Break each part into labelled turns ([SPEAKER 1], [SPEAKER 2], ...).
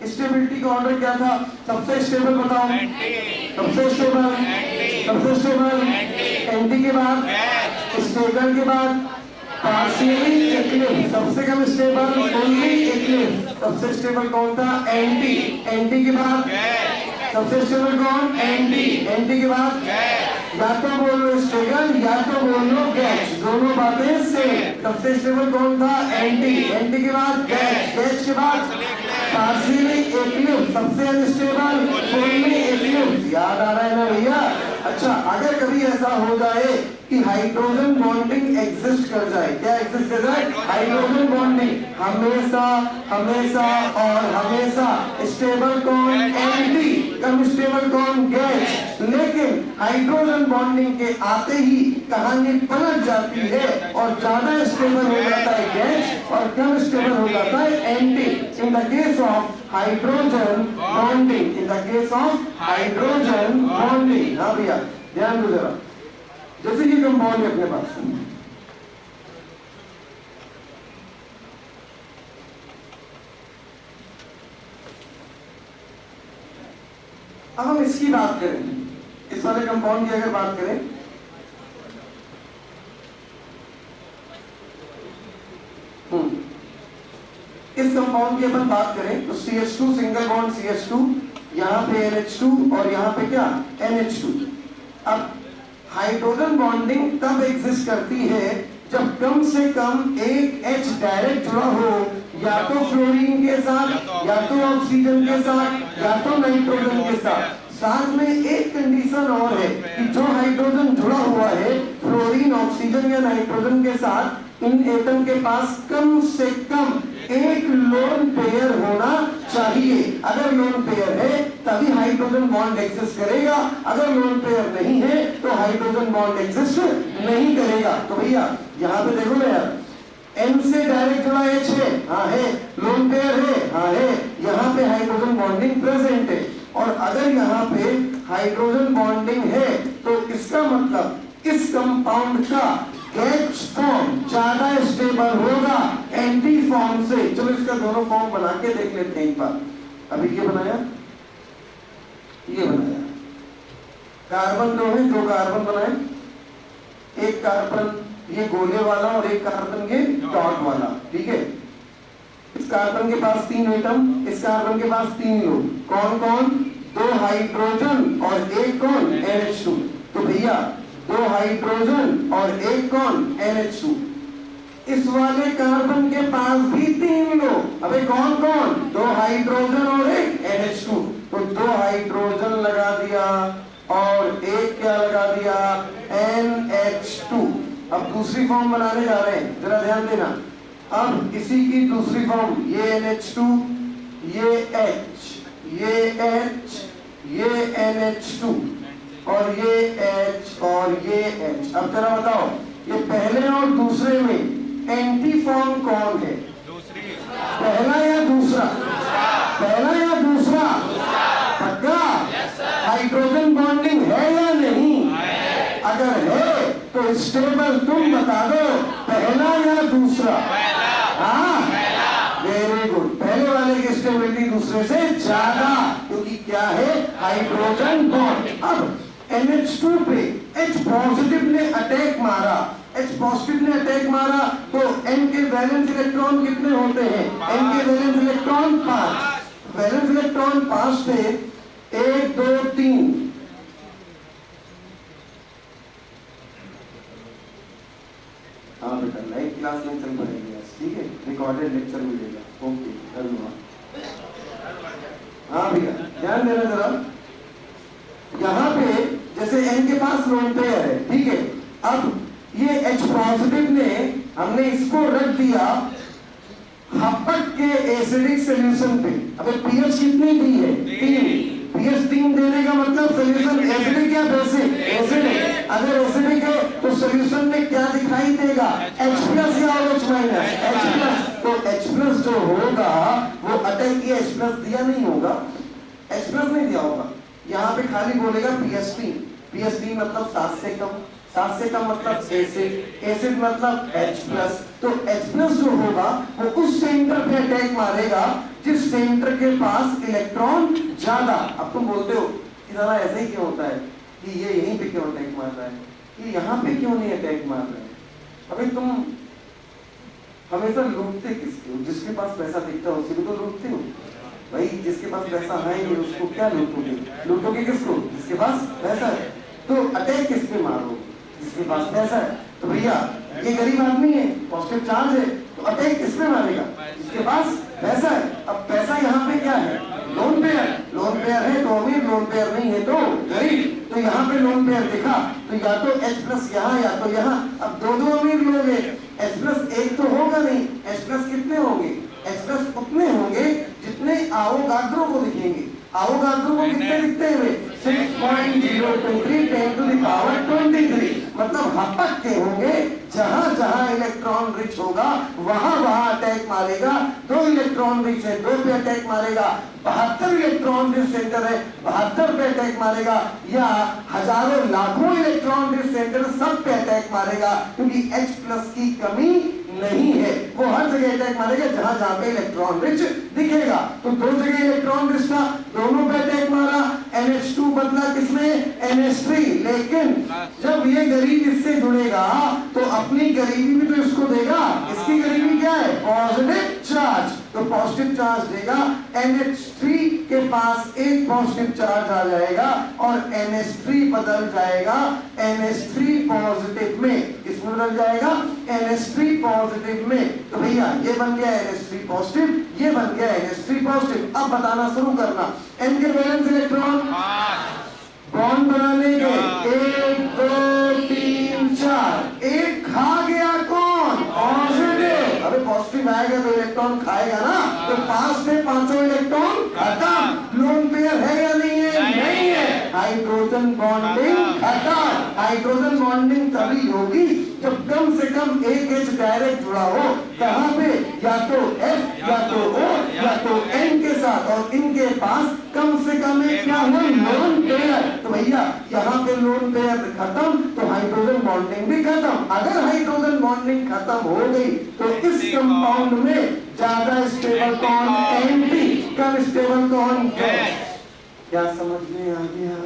[SPEAKER 1] Stability का order क्या था? सबसे स्टेबल बताओ, सबसे स्टेबल, सबसे स्टेबल एंटी के बाद स्टेबल के बाद पार्शियली इक्लिप्स, सबसे कम स्टेबल ओनली इक्लिप्स। सबसे स्टेबल कौन था? एंटी। एंटी के बाद सबसे स्टेबल कौन? एंटी। एंटी के बाद या तो बोल लो स्टेबल या तो बोल लो गैस, दोनों बातें सेम। सबसे स्टेबल कौन था? एंटी। एंटी के बाद गैस, गैस के बाद पार्शियली इक्लिप्स, सबसे अनस्टेबल ओनली इक्लिप्स। याद आ रहा है ना भैया? अच्छा, अगर कभी ऐसा हो जाए कि हाइड्रोजन बॉन्डिंग एग्जिस्ट कर जाए, क्या एग्जिस्ट कर जाए? हाइड्रोजन बॉन्डिंग, हमेशा हमेशा और हमेशा स्टेबल कौन? एंटी। कम स्टेबल कौन? गैस। लेकिन हाइड्रोजन बॉन्डिंग के आते ही कहानी पलट जाती है और ज्यादा स्टेबल हो जाता है गैस और कम स्टेबल हो जाता है anti. In the case of hydrogen bonding, in the case of hydrogen bonding. हाँ भैया ध्यान दो जरा, जैसे ये कंपाउंड है अपने पास, अब हम इसकी बात करें, इस वाले कंपाउंड की अगर बात करें, इस कंपाउंड की अपन बात करें तो CH2 सिंगल बॉन्ड CH2, यहाँ पे NH2 और यहाँ पे क्या? NH2। अब हाइड्रोजन बॉन्डिंग तब एग्जिस्ट करती है जब कम से कम एक H डायरेक्ट जुड़ा हो, या तो फ्लोरीन के साथ, या तो ऑक्सीजन के साथ, या तो नाइट्रोजन के साथ। साथ में एक कंडीशन और है कि जो हाइड्रोजन जुड़ा हुआ है फ्लोरीन, ऑक्सीजन या नाइट्रोजन के साथ, इन एटम के पास कम से कम एक लोन पेयर होना चाहिए। अगर लोन पेयर है तभी हाइड्रोजन बॉन्ड एग्जिस्ट करेगा, अगर लोन पेयर नहीं है तो हाइड्रोजन बॉन्ड एग्जिस्ट नहीं करेगा। तो भैया यहाँ पे देखो ना यार, N से डायरेक्ट जुड़ा H है, हाँ है, लोन पेयर है, हाँ है, यहाँ पे हाइड्रोजन बॉन्डिंग प्रेजेंट है। और अगर यहाँ पे हाइड्रोजन बॉन्डिंग है तो इसका मतलब इस कंपाउंड का गैस फॉर्म ज्यादा स्टेबल होगा एंटी फॉर्म से। चलो इसका दोनों फॉर्म बना के देख लेते हैं एक बार। अभी ये बनाया, ये बनाया, कार्बन दो है, दो कार्बन बनाए, एक कार्बन ये गोले वाला और एक कार्बन ये डॉट वाला, ठीक है। इस कार्बन के पास 3 एटम, इस कार्बन के पास 3 लोग, कौन कौन? 2 हाइड्रोजन और एक कौन? NH2। तो भैया 2 हाइड्रोजन और एक कौन? NH2। इस वाले कार्बन के पास भी 3 लोग, अबे कौन कौन? 2 हाइड्रोजन और एक NH2। तो 2 हाइड्रोजन लगा दिया और एक क्या लगा दिया? NH2। अब दूसरी फॉर्म बनाने जा रहे हैं, जरा ध्यान देना। अब इसी की दूसरी फॉर्म, ये NH2, ये H, ये H, ये NH2 और ये H और ये H। अब जरा बताओ, ये पहले और दूसरे में एंटी फॉर्म कौन है? पहला या दूसरा? पहला या दूसरा? पक्का? हाइड्रोजन बॉन्डिंग है या नहीं? अगर है तो स्टेबल तुम बता दो, पहला या दूसरा? हाँ, वेरी गुड। पहले वाले की स्टेबिलिटी दूसरे से ज्यादा, क्योंकि क्या है? Hydrogen bond. अब NH2 पे H पॉजिटिव ने अटैक मारा, H पॉजिटिव ने अटैक मारा तो N के वैलेंस इलेक्ट्रॉन कितने होते हैं? N के वैलेंस इलेक्ट्रॉन 5। वैलेंस इलेक्ट्रॉन 5 थे, 1 2 3। हाँ बेटा, लाइव क्लास में चल पड़ेगी, ठीक है, रिकॉर्डेड लेक्चर मिलेगा। ओके, धन्यवाद। हाँ भैया ध्यान देना जरा, यहाँ पे जैसे N के पास लोन पेयर है, ठीक है। अब ये H पॉजिटिव ने, हमने इसको रख दिया हपक के एसिडिक सॉल्यूशन पे। अबे pH कितनी दी है? 3। pH 3 देने का मतलब सॉल्यूशन एसिडिक या बेसिक? एसिडिक। अगर एसिडिक है तो सॉल्यूशन में क्या दिखाई देगा? H+ या OH-? H+। तो H+ जो होगा वो अटैक किया, H+ दिया नहीं होगा, H+ नहीं दिया होगा, यहाँ पे खाली बोलेगा pH3। pH3 मतलब 7 से कम, 7 से कम मतलब एसिड, एसिड मतलब H+। तो H+ जो होगा वो उस सेंटर पे अटैक मारेगा जिस सेंटर के पास इलेक्ट्रॉन ज्यादा। अब तुम बोलते हो कि दादा ऐसा ही क्यों होता है कि ये यहीं पे क्यों अटैक मार रहा है, ये यहाँ पे क्यों नहीं अटैक मार रहा है? अभी तुम हमेशा लूटते किसके हो? जिसके पास पैसा दिखता हो उसी को तो लूटते हो भाई। जिसके पास पैसा है नहीं उसको क्या लूटोगे? लूटोगे किसको? जिसके पास पैसा है। तो अटैक किस पे मारो? जिसके पास पैसा है। तो भैया ये गरीब आदमी है, पॉजिटिव चार्ज है, तो अटैक किस पे मारेगा? जिसके पास पैसा है। अब पैसा यहाँ पे क्या है? Lone pair. लोन पेयर है तो अमीर, लोन पेयर नहीं है तो गरीब। तो यहाँ पे लोन पेयर दिखा तो या तो H प्लस यहाँ या तो यहाँ। अब दो अमीर लोग हैं, H प्लस एक तो होगा नहीं। H प्लस कितने होंगे? H प्लस उतने होंगे जितने आवोगाड्रो को दिखेंगे। आवोगाड्रो को कितने दिखते हुए? 6.023 10 to the power 23। मतलब हपक के होंगे। जहां जहां इलेक्ट्रॉन रिच होगा वहां वहां अटैक मारेगा। 2 इलेक्ट्रॉन रिच है 2 पे अटैक मारेगा। 72 इलेक्ट्रॉन रिच सेंटर है 72 पे अटैक मारेगा। या हजारों लाखों इलेक्ट्रॉन रिच सेंटर सब पे अटैक मारेगा, क्योंकि H प्लस की कमी नहीं है। वो हर जगह अटैक मारेगा जहां जहां पे इलेक्ट्रॉन रिच दिखेगा। तो 2 जगह इलेक्ट्रॉन रिच था, दोनों पे अटैक मारा। NH2 बदला किसमें? NH3। लेकिन जब ये गरीब इससे जुड़ेगा तो अपनी गरीबी भी तो इसको देगा। इसकी गरीबी क्या है? Positive charge. तो पॉजिटिव चार्ज देगा। NH3 के पास एक पॉजिटिव चार्ज आ जाएगा और NH3 बदल जाएगा NH3 पॉजिटिव में। किसमें बदल जाएगा? NH3 पॉजिटिव में। तो भैया ये बन गया NH3 पॉजिटिव, ये बन गया NH3 पॉजिटिव। अब बताना शुरू करना। N के वैलेंस इलेक्ट्रॉन बॉन्ड बनाने के 1 2 3 4। एक खा गया कौन? पॉजिटिव। अबे पॉजिटिव आएगा तो इलेक्ट्रॉन खाएगा ना, तो 5 से 5 इलेक्ट्रॉन खत्म। लोन पेयर है या नहीं है? नहीं है। हाइड्रोजन बॉन्डिंग खत्म। हाइड्रोजन बॉन्डिंग तभी होगी जब कम से कम एक H डायरेक्ट जुड़ा हो। कहां पे? या तो F या तो O या तो N के साथ, और इनके पास कम से कम एक क्या हो? Lone pair. तो भैया यहाँ पे लोन पेयर खत्म तो हाइड्रोजन बॉन्डिंग भी खत्म। अगर हाइड्रोजन बॉन्डिंग खत्म हो गई तो इस कंपाउंड में ज्यादा स्टेबल कौन? एंटी। कम स्टेबल कौन? क्या समझ में आ गया?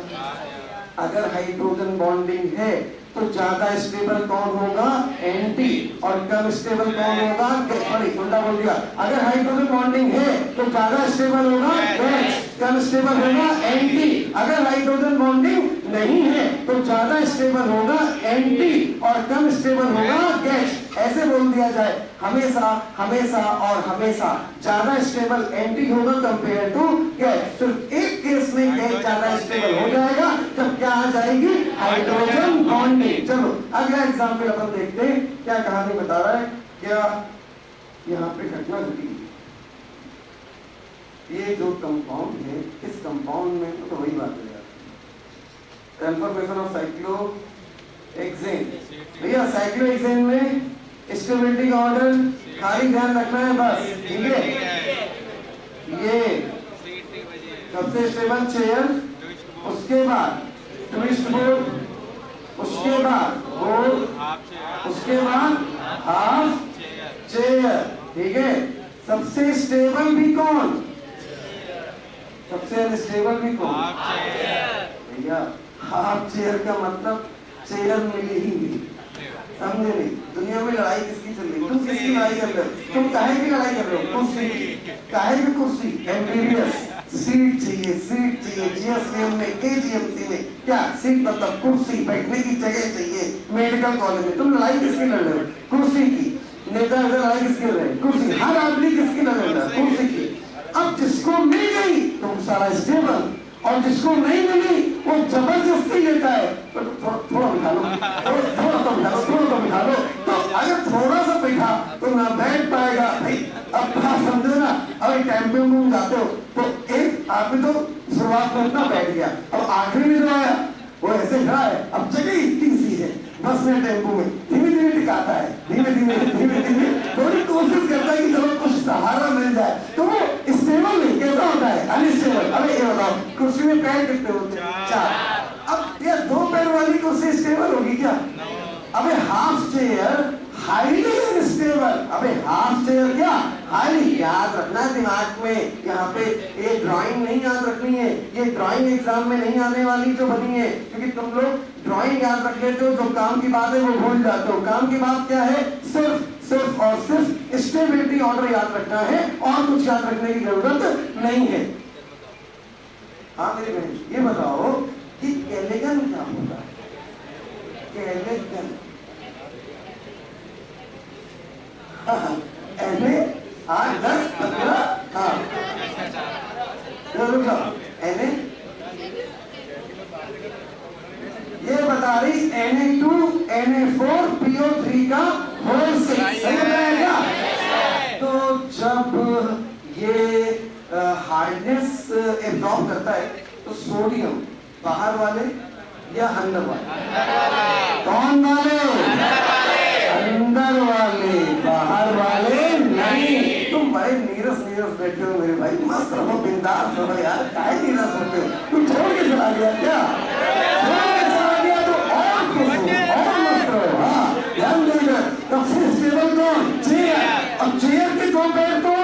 [SPEAKER 1] अगर हाइड्रोजन बॉन्डिंग है तो ज्यादा स्टेबल कौन होगा? एंटी। और कम स्टेबल कौन होगा? सॉरी उल्टा बोल दिया। अगर हाइड्रोजन बॉन्डिंग है तो ज्यादा स्टेबल होगा गैस, कम स्टेबल होगा एंटी। अगर हाइड्रोजन बॉन्डिंग नहीं है तो ज्यादा स्टेबल होगा एंटी और कम स्टेबल होगा गैस। ऐसे बोल दिया जाए हमेशा हमेशा और हमेशा ज्यादा स्टेबल एंटी होगा कंपेयर टू गैस। तो एक केस में गैस ज्यादा स्टेबल हो जाएगा तब क्या आ जाएगी? Hydrogen bonding. चलो अगला एग्जाम्पल अपन देखते हैं क्या कहानी बता रहा है। क्या यहाँ पे घटना घटी? ये जो कंपाउंड है इस कंपाउंड में तो वही बात है यार, कन्फर्मेशन ऑफ साइक्लोहेक्सेन। भैया साइक्लोहेक्सेन में स्टेबिलिटी का ऑर्डर खाली ध्यान रखना है बस, ठीक है। ये सबसे स्टेबल चेयर, उसके बाद ट्विस्ट बोर्ड, उसके बाद बोर्ड, उसके बाद हाफ चेयर, ठीक है। सबसे स्टेबल भी कौन? सबसे अनस्टेबल भी कौन? भैया हाफ चेयर का मतलब चेयर मिली ही नहीं, समझे नहीं? दुनिया में लड़ाई किसकी चल रही? तुम किसकी लड़ाई कर रहे हो? तुम काहे की लड़ाई कर रहे हो? कुर्सी की। काहे की कुर्सी? एमबीबीएस सीट चाहिए, सीट चाहिए। जीएसएम में, केजीएमसी में क्या सीट मतलब कुर्सी, बैठने की जगह चाहिए। मेडिकल कॉलेज में तुम लड़ाई किसकी लड़ रहे हो? कुर्सी की। नेता लड़ाई किसकी लड़ रहे हैं? कुर्सी। हर आदमी किसकी लड़ रहा है? कुर्सी की। अब जिसको मिल गई तो सारा स्टेबल, और जिसको नहीं मिली वो जबरदस्ती लेता है। तो थोड़ा बिठा लो, थोड़ा तो बिठा लो, थोड़ा तो बिठा लो। तो अगर थोड़ा सा बैठा तो ना बैठ पाएगा भाई। अब बात समझो ना। अगर टेम्पो में जाते हो तो एक आदमी तो शुरुआत में इतना बैठ गया, अब आखिरी में जो आया वो ऐसे खड़ा है। अब जगह इतनी सी है बस में, टेम्पो में धीमे धीमे टिकाता है, धीमे धीमे थोड़ी कोशिश करता है कि चलो कुछ सहारा मिल जाए। तो वो स्टेबल नहीं, कैसा होता है? अनस्टेबल। अरे ये बताओ कुर्सी में पैर कितने होते हैं? 4। अब ये 2 पैर वाली कुर्सी स्टेबल होगी क्या? अबे हाफ चेयर हाईली अनस्टेबल। अबे हाफ चेयर क्या? खाली याद रखना है दिमाग में। यहाँ पे ये ड्राइंग नहीं याद रखनी है, ये ड्राइंग एग्जाम में नहीं आने वाली जो बनी है, क्योंकि तुम लोग ड्राइंग याद रख लेते हो, जो काम की बात है वो भूल जाते हो। काम की बात क्या है? सिर्फ और सिर्फ स्टेबिलिटी ऑर्डर याद रखना है और कुछ याद रखने की जरूरत नहीं है। हाँ मेरी बहन, ये बताओ कि एलिगन क्या होता है? एलिगन एने 8 10 15 हाँ एने ये बता रही Na2 Na4 PO3 का होल सही बताया। तो जब ये हार्डनेस एब्जॉर्ब करता है तो सोडियम बाहर वाले या अंदर वाले? कौन वाले? अंदर वाले, बाहर वाले नहीं। तुम बड़े नीरस बैठे हो मेरे भाई, मस्त रहो, बिंदास रहो यार, काहे नीरस होते हो? तुम छोड़ के चला गया क्या? छोड़ के चला गया तो और खुश हो, और मस्त रहो। हाँ ध्यान देना, सबसे स्टेबल कौन? चेयर। अब चेयर के दो पैर तोड़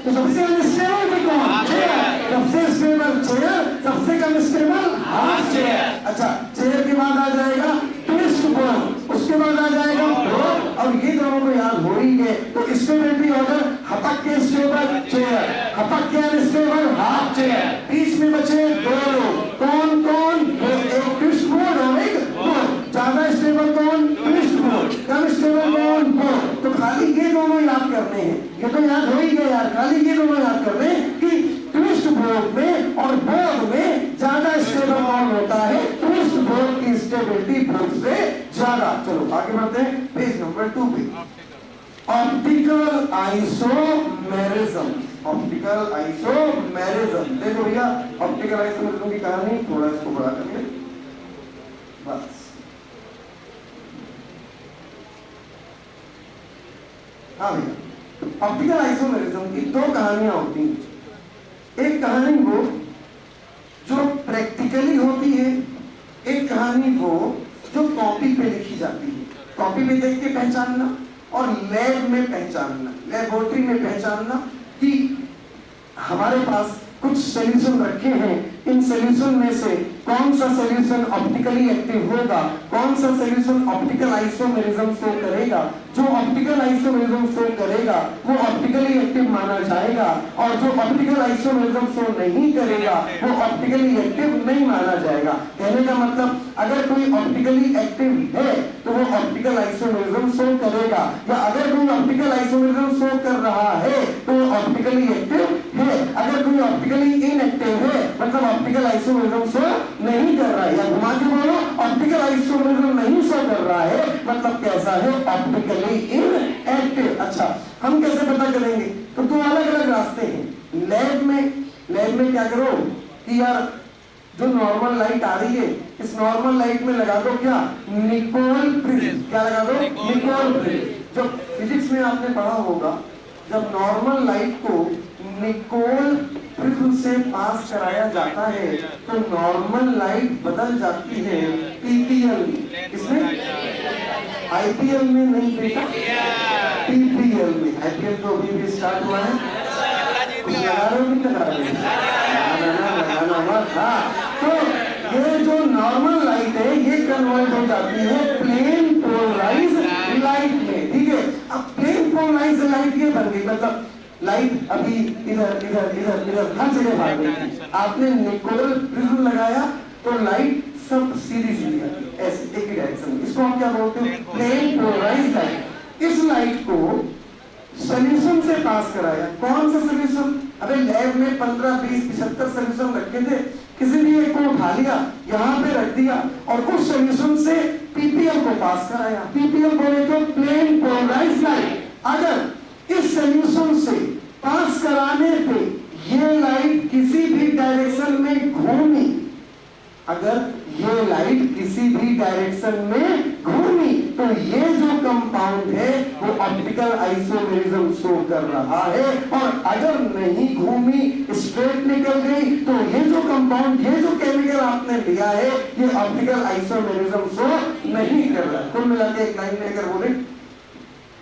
[SPEAKER 1] तो सबसे अनस्टेबल भी कौन? चेयर। सबसे स्टेबल चेयर, सबसे कम स्टेबल हाफ चेयर। अच्छा, चेयर के बाद आ जाएगा ट्विस्ट बोर्ड, उसके बाद आ जाएगा बोर्ड, और ये दोनों को याद हो ही गए। तो स्टेबिलिटी ऑर्डर हपक के स्टेबल चेयर, हपक के अनस्टेबल हाफ चेयर, बीच में बचे दो लोग। कौन कौन? एक ट्विस्ट बोर्ड और एक बोर्ड। ज्यादा स्टेबल कौन? Twist board. कम स्टेबल कौन? बोर्ड। तो खाली ये दोनों याद करने हैं, ये तो याद हो ही गया यार, खाली ये दोनों याद करने हैं कि ट्विस्ट बोर्ड में और बोर्ड में ज्यादा स्टेबल कौन होता है? ट्विस्ट बोर्ड की स्टेबिलिटी बोर्ड से ज्यादा। चलो आगे बढ़ते हैं पेज नंबर 2 पे। Optical isomerism, optical isomerism. देखो भैया, ऑप्टिकल आइसोमेरिज्म की कहानी थोड़ा इसको बड़ा करिए बस। हाँ भैया, ऑप्टिकल आइसोमेरिज्म की दो कहानियां होती हैं। एक कहानी वो जो प्रैक्टिकली होती है, एक कहानी वो जो कॉपी पे लिखी जाती है। कॉपी पे देख के पहचानना और लैब में पहचानना, लेबोरेटरी में पहचानना कि हमारे पास कुछ सॉल्यूशन रखे हैं, इन सॉल्यूशन में से कौन सा सॉल्यूशन ऑप्टिकली एक्टिव होगा, कौन सा सॉल्यूशन ऑप्टिकल आइसोमेरिज्म शो करेगा। जो ऑप्टिकल आइसोमेरिज्म शो करेगा वो ऑप्टिकली एक्टिव माना जाएगा, और जो ऑप्टिकल आइसोमेरिज्म शो नहीं करेगा वो ऑप्टिकली एक्टिव नहीं माना जाएगा। कहने का मतलब, अगर कोई ऑप्टिकली एक्टिव है तो वो ऑप्टिकल आइसोमेरिज्म शो करेगा, या अगर कोई ऑप्टिकल आइसोमेरिज्म शो कर रहा है तो वो ऑप्टिकली एक्टिव है। अगर कोई ऑप्टिकली इनएक्टिव है मतलब ऑप्टिकल आइसोमेरिज्म शो नहीं कर रहा है, या घुमा के बोलो ऑप्टिकल आइसोमेरिज्म नहीं शो कर रहा है मतलब कैसा है? Optically inactive. अच्छा, हम कैसे पता करेंगे? तो दो अलग अलग रास्ते हैं। लैब में क्या करो कि यार जो नॉर्मल लाइट आ रही है, इस नॉर्मल लाइट में लगा दो क्या? Nicol prism. क्या लगा दो? Nicol prism. जब फिजिक्स में आपने पढ़ा होगा, जब नॉर्मल लाइट को निकोल प्रिज्म से पास कराया जाता है तो नॉर्मल लाइट बदल जाती है पीपीएल। इसमें आईपीएल में नहीं बेटा, पीपीएल में। आईपीएल तो अभी भी स्टार्ट हुआ है, तो ये जो नॉर्मल लाइट है ये कन्वर्ट हो जाती है प्लेन पोलराइज लाइट में। ठीक है, अब प्लेन पोलराइज लाइट ये बन गई, मतलब लाइट अभी इधर इधर इधर इधर हर जगह भाग रही है। आपने निकोल प्रिज्म लगाया तो लाइट सब सीधी सीधी आती है, ऐसे एक ही डायरेक्शन में। इसको हम क्या बोलते हैं? Plane polarise light. इस लाइट को सॉल्यूशन से पास कराया। कौन सा सॉल्यूशन? अबे लैब में 15 20 75 सॉल्यूशन रखे थे, किसी भी एक को उठा लिया, यहाँ पे रख दिया और उस सॉल्यूशन से पीपीएल को पास कराया। पीपीएल बोले तो प्लेन पोलराइज लाइट। अगर इस सॉल्यूशन से पास कराने पे ये लाइट किसी भी डायरेक्शन में घूमी, अगर ये लाइट किसी भी डायरेक्शन में घूमी तो ये जो कंपाउंड है वो ऑप्टिकल आइसोमेरिज्म शो कर रहा है, और अगर नहीं घूमी, स्ट्रेट निकल गई तो ये जो कंपाउंड, ये जो केमिकल आपने लिया है ये ऑप्टिकल आइसोमेरिज्म शो नहीं कर रहा। कुल मिलाकर एक लाइन में अगर बोले,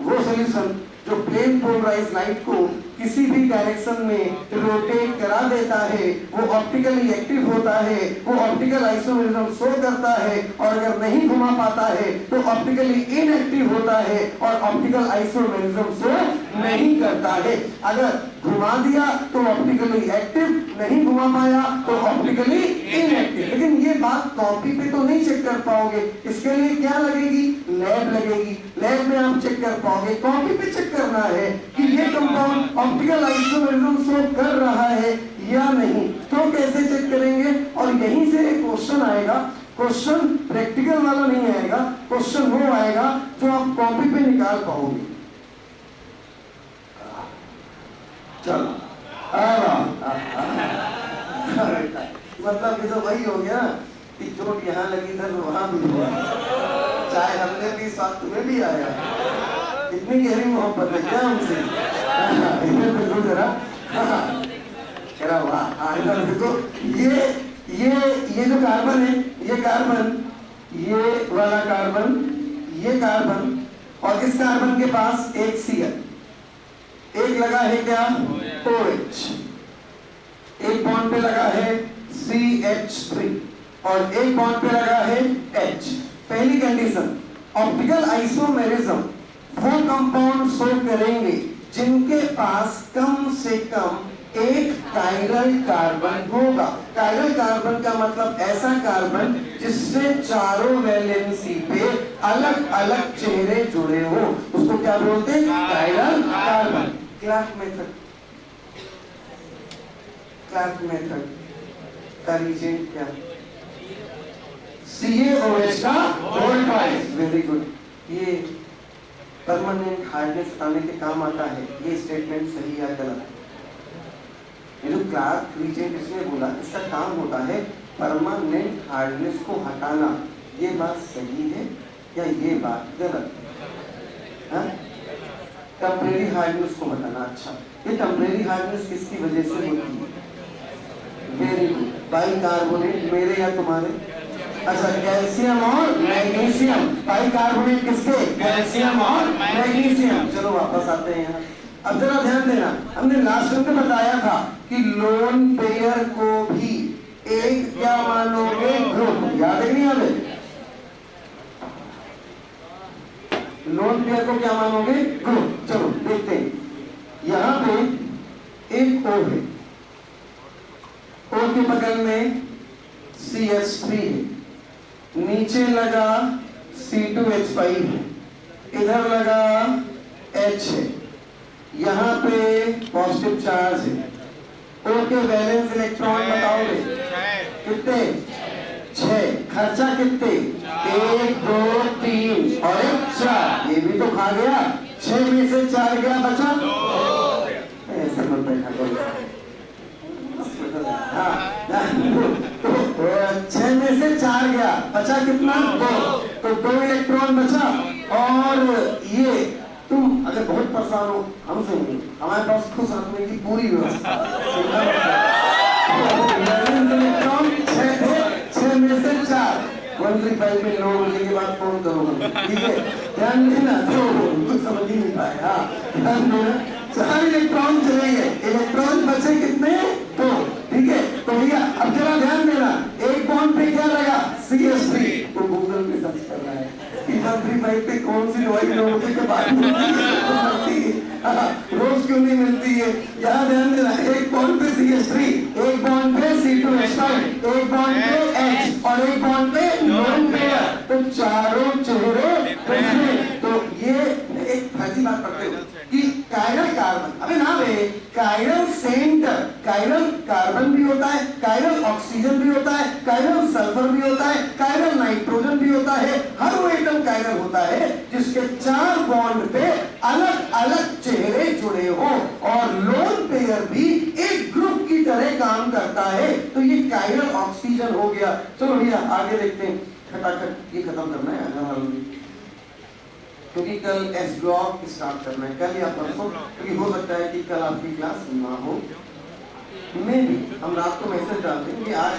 [SPEAKER 1] वो सॉल्यूशन जो प्लेन पोलराइज लाइट को किसी भी डायरेक्शन में रोटेट करा देता है, वो ऑप्टिकली एक्टिव होता है, वो ऑप्टिकल आइसोमेरिज्म शो करता है, और अगर नहीं घुमा पाता है तो ऑप्टिकली इनएक्टिव होता है और ऑप्टिकल आइसोमेरिज्म शो नहीं करता है। अगर घुमा दिया तो ऑप्टिकली एक्टिव, नहीं घुमा पाया तो ऑप्टिकली इनएक्टिव। लेकिन ये बात कॉपी पे तो नहीं चेक कर पाओगे, इसके लिए क्या लगेगी? लैब लगेगी। लैब में आप चेक कर पाओगे। कॉपी पे चेक करना है कि ये कंपाउंड ऑप्टिकल आइसोमेरिज्म शो कर रहा है या नहीं। तो कैसे चेक करेंगे? और यहीं से एक क्वेश्चन आएगा। क्वेश्चन प्रैक्टिकल वाला नहीं आएगा, क्वेश्चन वो आएगा जो आप कॉपी पे निकाल पाओगे। चलो मतलब ये तो वही हो गया कि चोट यहाँ लगी था वहां भी हुआ, चाहे हमने भी साथ तुम्हें भी आया। इतनी गहरी मोहब्बत है क्या हमसे? देखो जरा, वाह। देखो ये जो कार्बन है, ये कार्बन, ये वाला कार्बन, ये कार्बन, और इस कार्बन के पास एक Cl, एक लगा है क्या? OH, एक बॉन्ड पे लगा है CH3 और एक बॉन्ड पे लगा है H। पहली कंडीशन, ऑप्टिकल आइसोमेरिज्म वो कंपाउंड शो करेंगे जिनके पास कम से कम एक कायरल कार्बन होगा। कायरल कार्बन का मतलब ऐसा कार्बन जिससे चारों वैलेंसी पे अलग अलग चेहरे जुड़े हो, उसको क्या बोलते हैं? Chiral carbon. Clark method, Clark method का रिएजेंट क्या? CaOH का होल ट्वाइस। Very good. ये परमानेंट हार्डनेस हटाने के काम आता है। ये स्टेटमेंट सही या गलत? ये जो क्लार्क रिएजेंट इसने बोला, इसका काम होता है परमानेंट हार्डनेस को हटाना। ये बात सही है या ये बात गलत है? टेम्परेरी हार्डनेस को हटाना। अच्छा, ये टेम्परेरी हार्डनेस किसकी वजह से होती है? Very good. बाइकार्बोनेट, मेरे या तुम्हारे? अच्छा, कैल्शियम और मैग्नीशियम। बाइकार्बोनेट किसके? कैल्शियम और मैग्नीशियम। चलो वापस आते हैं यहाँ। अब जरा ध्यान देना, हमने लास्ट में बताया था कि लोन पेयर को भी एक क्या मानोगे? ग्रुप। याद है नहीं? याद है? लोन पेयर को क्या मानोगे? ग्रुप। चलो देखते हैं। यहाँ पे एक O है, O के बगल में CH3 है, नीचे लगा C2H5 है, इधर लगा H है, यहाँ पे पॉजिटिव चार्ज है। O के वैलेंस इलेक्ट्रॉन बताओगे कितने? 6। खर्चा कितने? 1 2 3 और 1 4। ये भी तो खा गया। 6 में से 4 गया, बचा 2। ऐसे मत बैठा करो। हाँ, तो 6 में से 4 गया, बचा कितना? 2। तो 2 इलेक्ट्रॉन बचा। और ये तुम अगर बहुत परेशान हो हमसे नहीं, हमारे पास खुश रखने की पूरी व्यवस्था। इलेक्ट्रॉन 6 थे, 6 में से 4। 135 में 9 बजे के बाद फोन करोगे, ठीक है? ध्यान देना, तो कुछ समझ ही नहीं पाए। हाँ, ध्यान देना। 4 इलेक्ट्रॉन चले गए, इलेक्ट्रॉन बचे कितने? 2। ठीक है? तो भैया अब जरा ध्यान देना, एक बॉन्ड पे क्या लगा? CH3। तो गूगल पे सर्च करना है 135 पे कौन सी दवाई नोटरी के बाद मिलती है, रोज क्यों नहीं मिलती है? यहाँ ध्यान देना, एक बॉन्ड पे CH3, एक बॉन्ड पे C2H5, एक बॉन्ड पे H और एक बॉन्ड पे लोन पेयर। तो चारों चेहरे। तो ये एक फर्जी बात पढ़ते हो कि कायरल कार्बन, अबे ना बे, कायरल सेंटर, कायरल कार्बन भी होता है, कायरल ऑक्सीजन भी होता है, कायरल सल्फर भी होता है, कायरल नाइट्रोजन भी होता है। हर वो एटम कायरल होता है जिसके 4 बॉन्ड पे अलग अलग चेहरे जुड़े हो, और लोन पेयर भी एक ग्रुप की तरह काम करता है। तो ये कायरल ऑक्सीजन हो गया। चलो भैया आगे देखते हैं। खटाखट ये खत्म करना है अगला, क्योंकि कल एस ब्लॉक स्टार्ट करना है, कल या परसों, क्योंकि हो सकता है कि कल आपकी क्लास ना हो। मैं भी हम रात को मैसेज डालते हैं कि आज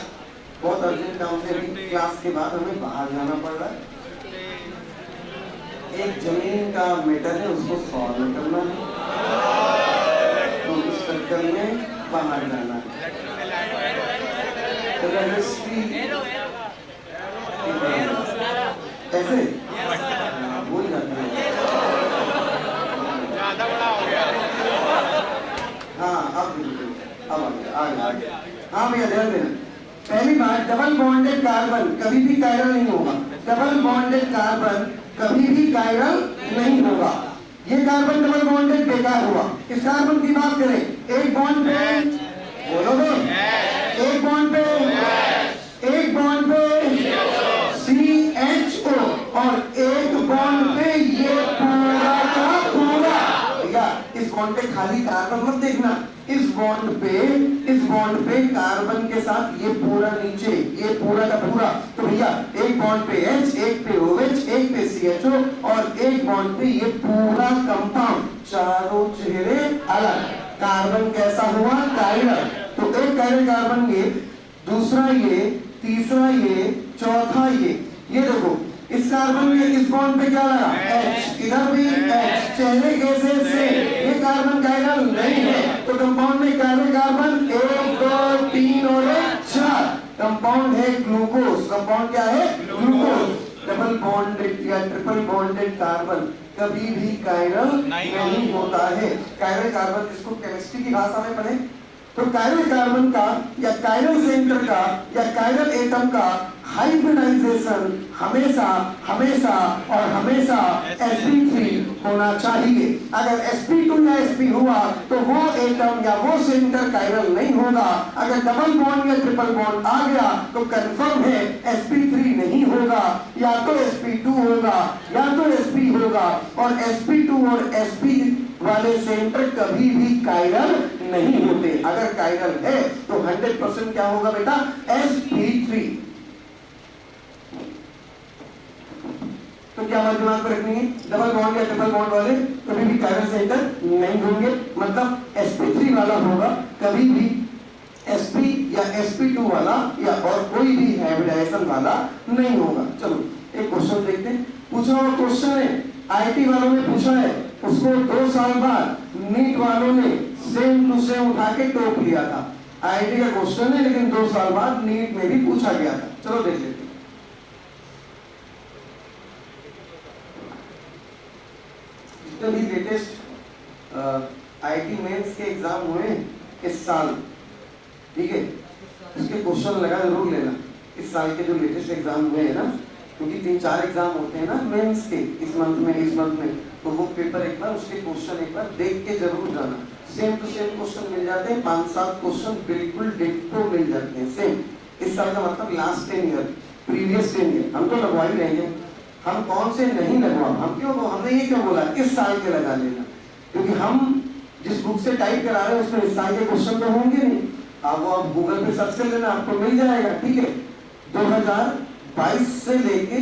[SPEAKER 1] बहुत अर्जेंट काम से अभी क्लास के बाद हमें बाहर जाना पड़ रहा है, एक जमीन का मैटर है, उसको सॉल्व करना है। तो सर्कल में बाहर जाना है। ऐसे भूल जाते हैं। हाँ अब आ गया। हाँ भैया ध्यान देना। पहली बात, डबल बॉन्डेड कार्बन कभी भी कायरल नहीं होगा। डबल बॉन्डेड कार्बन कभी भी कायरल नहीं होगा। ये कार्बन डबल बॉन्डेड बेकार हुआ। इस कार्बन की बात करें, एक बॉन्ड पे बोलोगे, एक बॉन्ड पे CHO और एक बॉन्ड पे ये पूरा का पूरा। भैया इस बॉन्ड पे खाली कार्बन मत देखना, इस बॉन्ड पे कार्बन के साथ ये पूरा नीचे, ये पूरा का पूरा। तो भैया एक बॉन्ड पे H, एक पे OH, एक पे CHO और एक बॉन्ड पे ये पूरा कंपाउंड, चारों चेहरे अलग। कार्बन कैसा हुआ? कायरल। तो एक कायरल कार्बन ये, दूसरा ये, तीसरा ये, चौथा ये देखो इस कार्बन में इस बॉन्ड पे क्या लगा? H, इधर भी H, चेहरे कैसे से? ये कार्बन कायरल नहीं है। तो कंपाउंड में कायरल कार्बन 1, 2, 3 और 4। कंपाउंड है ग्लूकोज। कंपाउंड क्या है? ग्लूकोज। डबल बॉन्डेड या ट्रिपल बॉन्डेड कार्बन कभी भी कायरल नहीं होता है। कायरल कार्बन इसको केमिस्ट्री की भाषा में पढ़े तो कायरल कार्बन का या कायरल सेंटर का या कायरल एटम का हाइब्रिडाइजेशन हमेशा और हमेशा sp3 होना चाहिए। अगर sp2 या sp हुआ तो वो एटम या वो सेंटर कायरल नहीं होगा। अगर डबल बॉन्ड या ट्रिपल बॉन्ड आ गया तो कंफर्म है sp3 नहीं होगा, या तो sp2 होगा या तो sp होगा। और sp2 और sp वाले सेंटर कभी भी कायरल नहीं होते। अगर कायरल है तो 100% क्या होगा बेटा? sp3। तो क्या बात दिमाग पर रखनी है? डबल बॉन्ड या ट्रिपल बॉन्ड वाले कभी भी कायरल सेंटर नहीं होंगे, मतलब sp3 वाला होगा, कभी भी sp या sp2 वाला या और कोई भी हाइब्रिडाइजेशन वाला नहीं होगा। चलो एक क्वेश्चन देखते हैं। पूछा हुआ क्वेश्चन है, आईटी वालों ने पूछा है, उसको 2 साल बाद नीट वालों ने सेम टू सेम उठा के टोप लिया था। आईटी का क्वेश्चन है लेकिन 2 साल बाद नीट में भी पूछा गया था। चलो देख लेते हैं। जितने भी लेटेस्ट आईटी मेंस के एग्जाम हुए इस साल, ठीक है, उसके क्वेश्चन लगा जरूर लेना। इस साल के जो लेटेस्ट एग्जाम हुए हैं ना, क्योंकि 3-4 एग्जाम होते हैं ना मेंस के इस मंथ में, तो वो पेपर एक बार, उसके क्वेश्चन एक बार देख के जरूर जाना। सेम टू सेम क्वेश्चन मिल जाते हैं, 5-7 क्वेश्चन बिल्कुल डिट्टो मिल जाते हैं सेम। इस साल का मतलब लास्ट 10 ईयर, प्रीवियस 10 ईयर हम तो लगवा ही रहेंगे। हम कौन से नहीं लगवा, हमने ये क्यों बोला इस साल के लगा लेना, क्योंकि हम जिस बुक से टाइप करा रहे हैं उसमें इस साल के क्वेश्चन तो होंगे नहीं। आप गूगल पे सर्च कर लेना, आपको मिल जाएगा। ठीक है, 2022 से लेके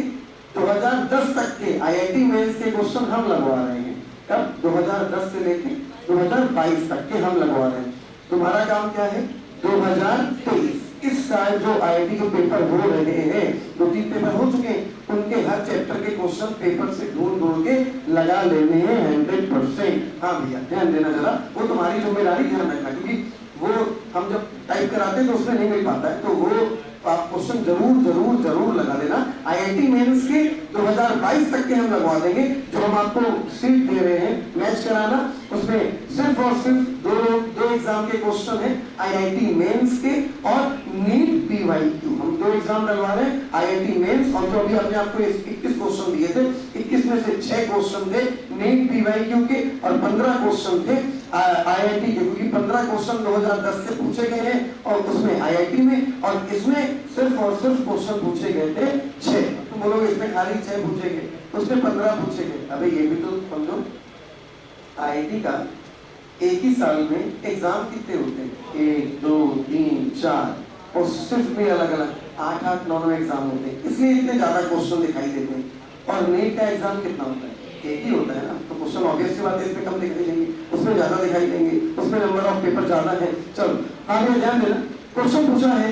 [SPEAKER 1] 2010 तक के आईआईटी मेंस के क्वेश्चन हम लगवा रहे हैं। कब? 2010 से लेके 2022 तक के हम लगवा रहे हैं। तुम्हारा काम क्या है? 2023 इस साल जो आईआईटी के पेपर हो रहे हैं, 2-3 पेपर हो चुके हैं, उनके हर चैप्टर के क्वेश्चन पेपर से ढूंढ के लगा लेने हैं 100%। हाँ भैया ध्यान देना जरा, वो तुम्हारी जिम्मेदारी, ध्यान रखना, क्योंकि वो हम जब टाइप कराते हैं तो उसमें नहीं मिल पाता है, तो वो आप क्वेश्चन जरूर लगा लेना। आईआईटी मेंस के 2022 तक के हम लगवा देंगे। जो हम आपको सीट दे रहे हैं मैच कराना, उसमें सिर्फ और सिर्फ दो एग्जाम के क्वेश्चन है, आईआईटी मेंस के और नीट पीवाईक्यू। हम 2 एग्जाम लगवा रहे हैं, आईआईटी मेंस, और जो अभी अपने आपको 21 क्वेश्चन दिए थे, 21 में से 6 क्वेश्चन थे नीट पीवाईक्यू के और 15 क्वेश्चन थे आईआईटी के, क्योंकि 15 क्वेश्चन 2010 से पूछे गए हैं और उसमें आईआईटी में, और इसमें सिर्फ और सिर्फ क्वेश्चन पूछे गए थे 6। तो बोलोगे इसमें खाली 6 पूछे गए, उसमें 15 पूछे गए। अबे ये भी तो समझो, आईआईटी का एक ही साल में एग्जाम कितने होते हैं? 1, 2, 3, 4 और सिर्फ में अलग अलग 8-8, 9 एग्जाम होते हैं, इसलिए इतने ज्यादा क्वेश्चन दिखाई देते हैं। और नीट का एग्जाम कितना होता है? एक ही होता है ना, तो क्वेश्चन ऑब्वियस सी बात है इसमें कम दिखाई देंगे, उसमें ज्यादा दिखाई देंगे, उसमें नंबर ऑफ पेपर ज्यादा है। चलो आगे ध्यान देना। क्वेश्चन पूछा है,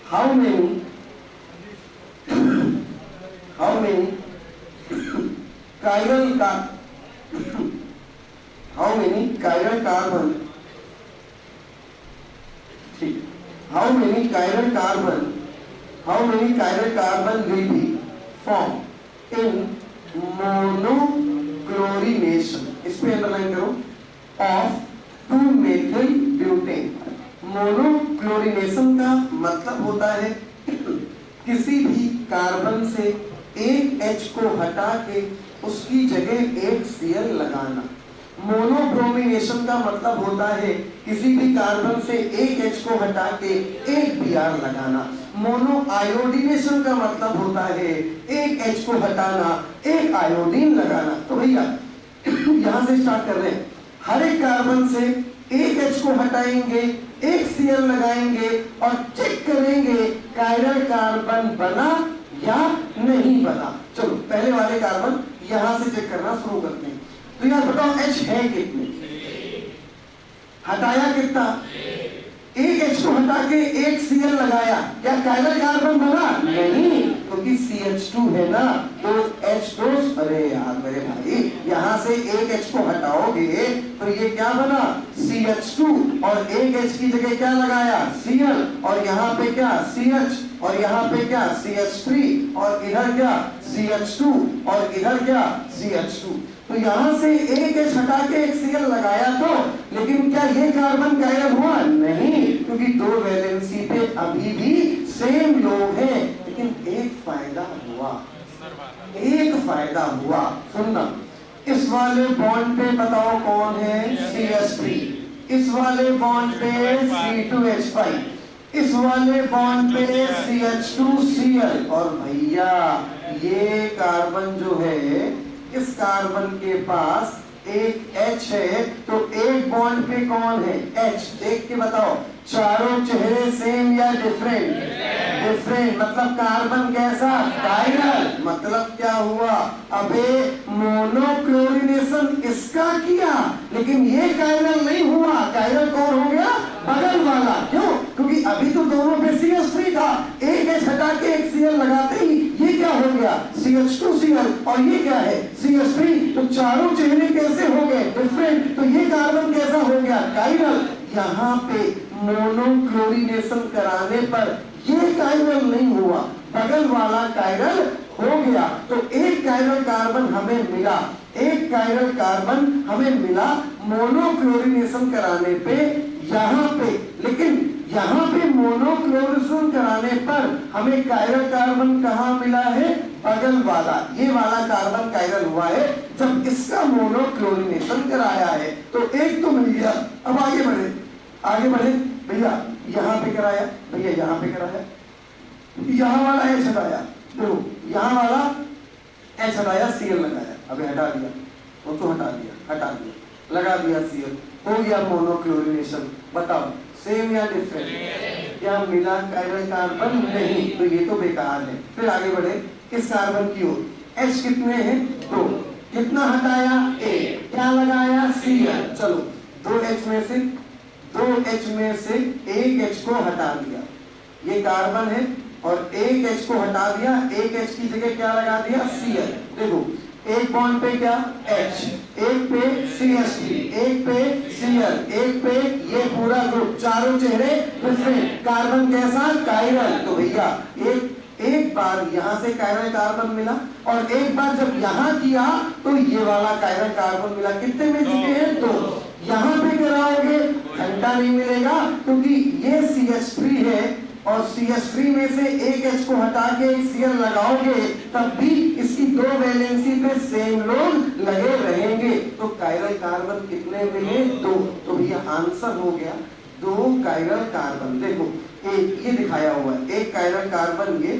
[SPEAKER 1] how many chiral carbon how many chiral carbon will be formed in monochlorination, इस पे अंडरलाइन करो, of 2-methyl butane। मोनोक्लोरिनेशन का मतलब होता है किसी भी कार्बन से एक H को हटा के उसकी जगह एक Cl लगाना। मोनोब्रोमिनेशन का मतलब होता है किसी भी कार्बन से एक H को हटा के एक Br लगाना। मोनो आयोडीनेशन का मतलब होता है एक H को हटाना एक आयोडीन लगाना। तो भैया यहां से स्टार्ट कर रहे हैं, हर एक कार्बन से एक H को हटाएंगे एक Cl लगाएंगे और चेक करेंगे कायरल कार्बन बना या नहीं बना। चलो पहले वाले कार्बन यहां से चेक करना शुरू करते हैं। तो यार बताओ H है कितने, हटाया कितना, एक H को हटा के एक Cl लगाया, क्या कायरल कार्बन बना? नहीं, क्योंकि CH2 है ना, तो H2, अरे यार मेरे भाई यहां से एक H को हटाओगे तो ये क्या बना? CH2, और एक H की जगह क्या लगाया? Cl, और यहाँ पे क्या? CH, और यहाँ पे क्या? CH3, और इधर क्या? CH2, और इधर क्या? CH2। तो यहां से एक H हटा के एक Cl लगाया तो, लेकिन क्या ये कार्बन कायरल हुआ? नहीं, क्योंकि दो वैलेंसी पे अभी भी सेम लोग हैं, लेकिन एक फायदा हुआ, सुनना, इस वाले बॉन्ड पे बताओ कौन है? CH3, इस वाले बॉन्ड पे C2H5, इस वाले बॉन्ड पे CH2Cl, और भैया ये कार्बन जो है, इस कार्बन के पास एक H है, तो एक बॉन्ड पे कौन है? H। देख के बताओ चारों चेहरे सेम या डिफरेंट? डिफरेंट, मतलब कार्बन कैसा? कायरल। मतलब क्या हुआ? अबे मोनोक्लोरिनेशन इसका किया, लेकिन ये कायरल नहीं हुआ। कायरल कौन हो गया? बगल वाला। क्यों? क्योंकि अभी तो दोनों पे CH3 था, एक H हटा के एक Cl लगाते ही ये क्या हो गया? CH2Cl, और ये क्या है? CH3। तो चारों चेहरे कैसे हो गए? डिफरेंट। तो ये कार्बन कैसा हो गया? कायरल। यहाँ पे मोनोक्लोरिनेशन कराने पर ये कायरल नहीं हुआ, बगल वाला कायरल हो गया। तो एक कायरल कार्बन हमें मिला, एक कायरल कार्बन हमें मिला मोनोक्लोरिनेशन कराने पे यहाँ पे। लेकिन यहाँ पे मोनोक्लोरिनेशन कराने पर हमें कायरल कार्बन कहाँ मिला है? बगल वाला, ये वाला कार्बन कायरल हुआ है जब इसका मोनोक्लोरिनेशन कराया है। तो एक तो मिल गया। अब आगे बढ़े भैया, यहाँ पे कराया, भैया यहाँ पे कराया, यहाँ वाला H हटाया, देखो यहाँ वाला H हटाया, Cl लगाया, अबे हटा दिया, उसको हटा दिया, लगा दिया Cl, हो गया मोनोक्लोरिनेशन। बताओ सेम या डिफरेंट? क्या मिला कायरल कार्बन? नहीं, तो ये तो बेकार है। फिर आगे बढ़े इस कार्बन की ओर। H कितने हैं? 2, कितना हटाया? एक, क्या लगाया? Cl। चलो दो H में से एक H को हटा दिया, ये कार्बन है, और एक H को हटा दिया, एक H की जगह क्या लगा दिया? Cl। देखो एक बॉन्ड पे क्या? H, एक पे CH3, एक पे Cl, एक पे ये पूरा ग्रुप, चारों चेहरे डिफरेंट, कार्बन कैसा? कायरल। तो भैया एक बार यहाँ से कायरल कार्बन मिला, और एक बार जब यहाँ किया तो ये वाला कायरल कार्बन मिला। कितने मिल चुके हैं? 2। यहाँ पे कराओगे घंटा नहीं मिलेगा, क्योंकि ये CH3 है, और CH3 में से एक H को हटा के एक Cl लगाओगे तब भी इसकी दो वैलेंसी पे सेम लोग लगे रहेंगे। तो कायरल कार्बन कितने मिले? 2। तो भैया आंसर हो गया 2 कायरल कार्बन। देखो एक ये दिखाया हुआ है, एक कायरल कार्बन ये,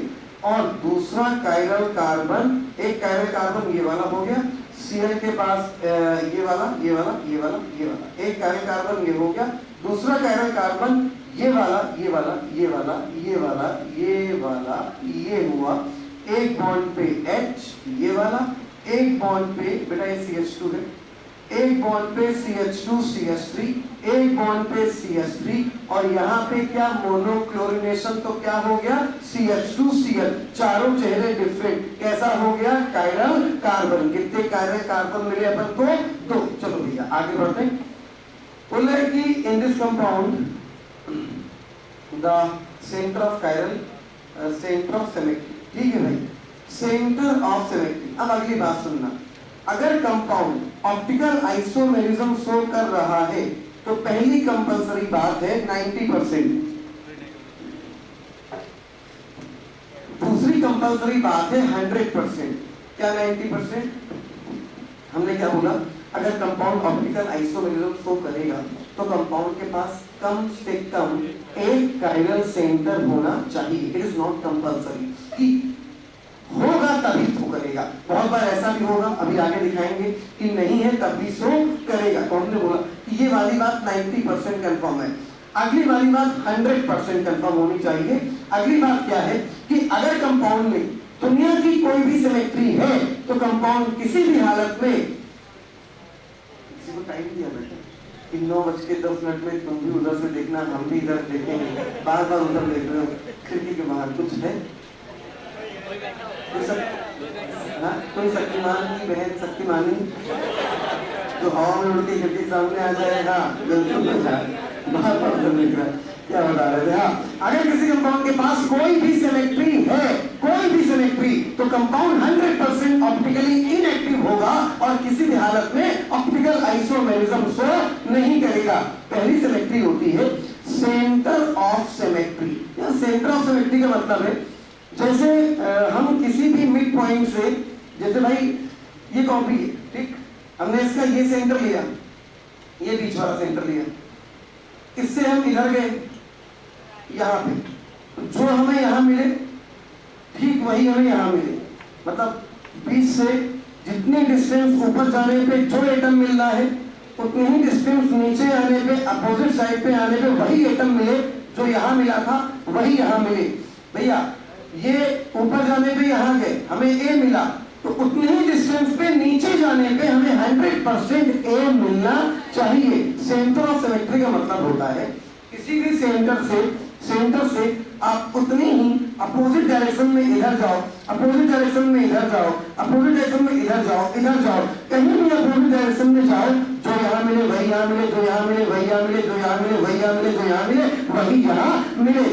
[SPEAKER 1] और दूसरा कायरल कार्बन, एक कायरल कार्बन ये वाला हो गया, Cl के पास ये वाला, एक कायरल कार्बन ये हो गया, दूसरा कायरल कार्बन ये वाला, ये हुआ। एक बॉन्ड पे H, ये वाला, एक बॉन्ड पे बेटा ये CH2 है, एक बॉन्ड पे CH2 CH3, एक बॉन्ड पे CH3, और यहाँ पे क्या? मोनोक्लोरिनेशन। तो क्या हो गया? CH2 Cl, चारों चेहरे डिफरेंट, कैसा हो गया? Chiral carbon. कितने कायरल कार्बन मिले अपन को? 2। चलो भैया आगे बढ़ते हैं। बोले कि in this compound the centre of chiral, centre of symmetry, ठीक है भाई, सेंटर ऑफ सिमेट्री। अब अगली बात सुनना, अगर कंपाउंड ऑप्टिकल आइसोमेरिज्म शो कर रहा है तो पहली कंपलसरी बात है 90%, दूसरी कंपलसरी बात है 100%। क्या 90%? हमने क्या बोला, अगर कंपाउंड ऑप्टिकल आइसोमेरिज्म शो करेगा तो कंपाउंड के पास कम से कम एक कायरल सेंटर होना चाहिए। इट इज नॉट कंपलसरी कि होगा तभी शो करेगा, बहुत बार ऐसा भी होगा, अभी आगे दिखाएंगे कि नहीं है तब भी शो करेगा। तो हमने बोला कि ये वाली बात 90% कंफर्म है। अगली वाली बात 100% कंफर्म होनी चाहिए। अगली बात क्या है कि अगर कंपाउंड में दुनिया की कोई भी सिमेट्री है तो कंपाउंड किसी भी हालत में, किसी को टाइम दिया बेटा कि 9:10 में तुम भी उधर से देखना, हम भी इधर देखेंगे, बार बार उधर देख रहे हो, खिड़की के बाहर कुछ है, कोई शक्तिमान की बहन शक्तिमानी जो हवा में उड़ के खिड़की सामने आ जाएगा, बाहर पर उधर देख रहा है, क्या बता रहे थे? हाँ, अगर किसी कंपाउंड के पास कोई भी सिमेट्री है, कोई भी सिमेट्री, तो कंपाउंड 100% ऑप्टिकली इनएक्टिव होगा और किसी भी हालत में ऑप्टिकल आइसोमेरिज्म शो नहीं करेगा। पहली सिमेट्री होती है centre of symmetry. Centre of symmetry का मतलब है जैसे हम किसी भी मिड पॉइंट से, जैसे भाई ये कॉपी है, ठीक, हमने इसका ये सेंटर लिया, ये बीच वाला सेंटर लिया, इससे हम इधर गए यहाँ पे, जो हमें यहाँ मिले ठीक वही हमें यहाँ मिले, मतलब बीच से जितनी डिस्टेंस ऊपर जाने पे जो एटम मिल रहा है उतनी ही डिस्टेंस नीचे आने पे, अपोजिट साइड पे आने पे वही एटम मिले, जो यहाँ मिला था वही यहाँ मिले। भैया ये ऊपर जाने पे यहाँ गए, हमें ए मिला, तो उतनी ही डिस्टेंस पे नीचे जाने पे हमें 100% ए मिलना चाहिए। सेंटर ऑफ सिमेट्री का मतलब होता है किसी भी सेंटर से आप उतनी ही अपोजिट डायरेक्शन में इधर जाओ, अपोजिट डायरेक्शन में इधर जाओ, अपोजिट डायरेक्शन में इधर जाओ, कहीं भी अपोजिट डायरेक्शन में जाओ, जो यहाँ मिले वही यहाँ मिले, जो यहाँ मिले वही यहाँ मिले, जो यहाँ मिले वही यहाँ मिले, जो यहाँ मिले वही यहाँ मिले।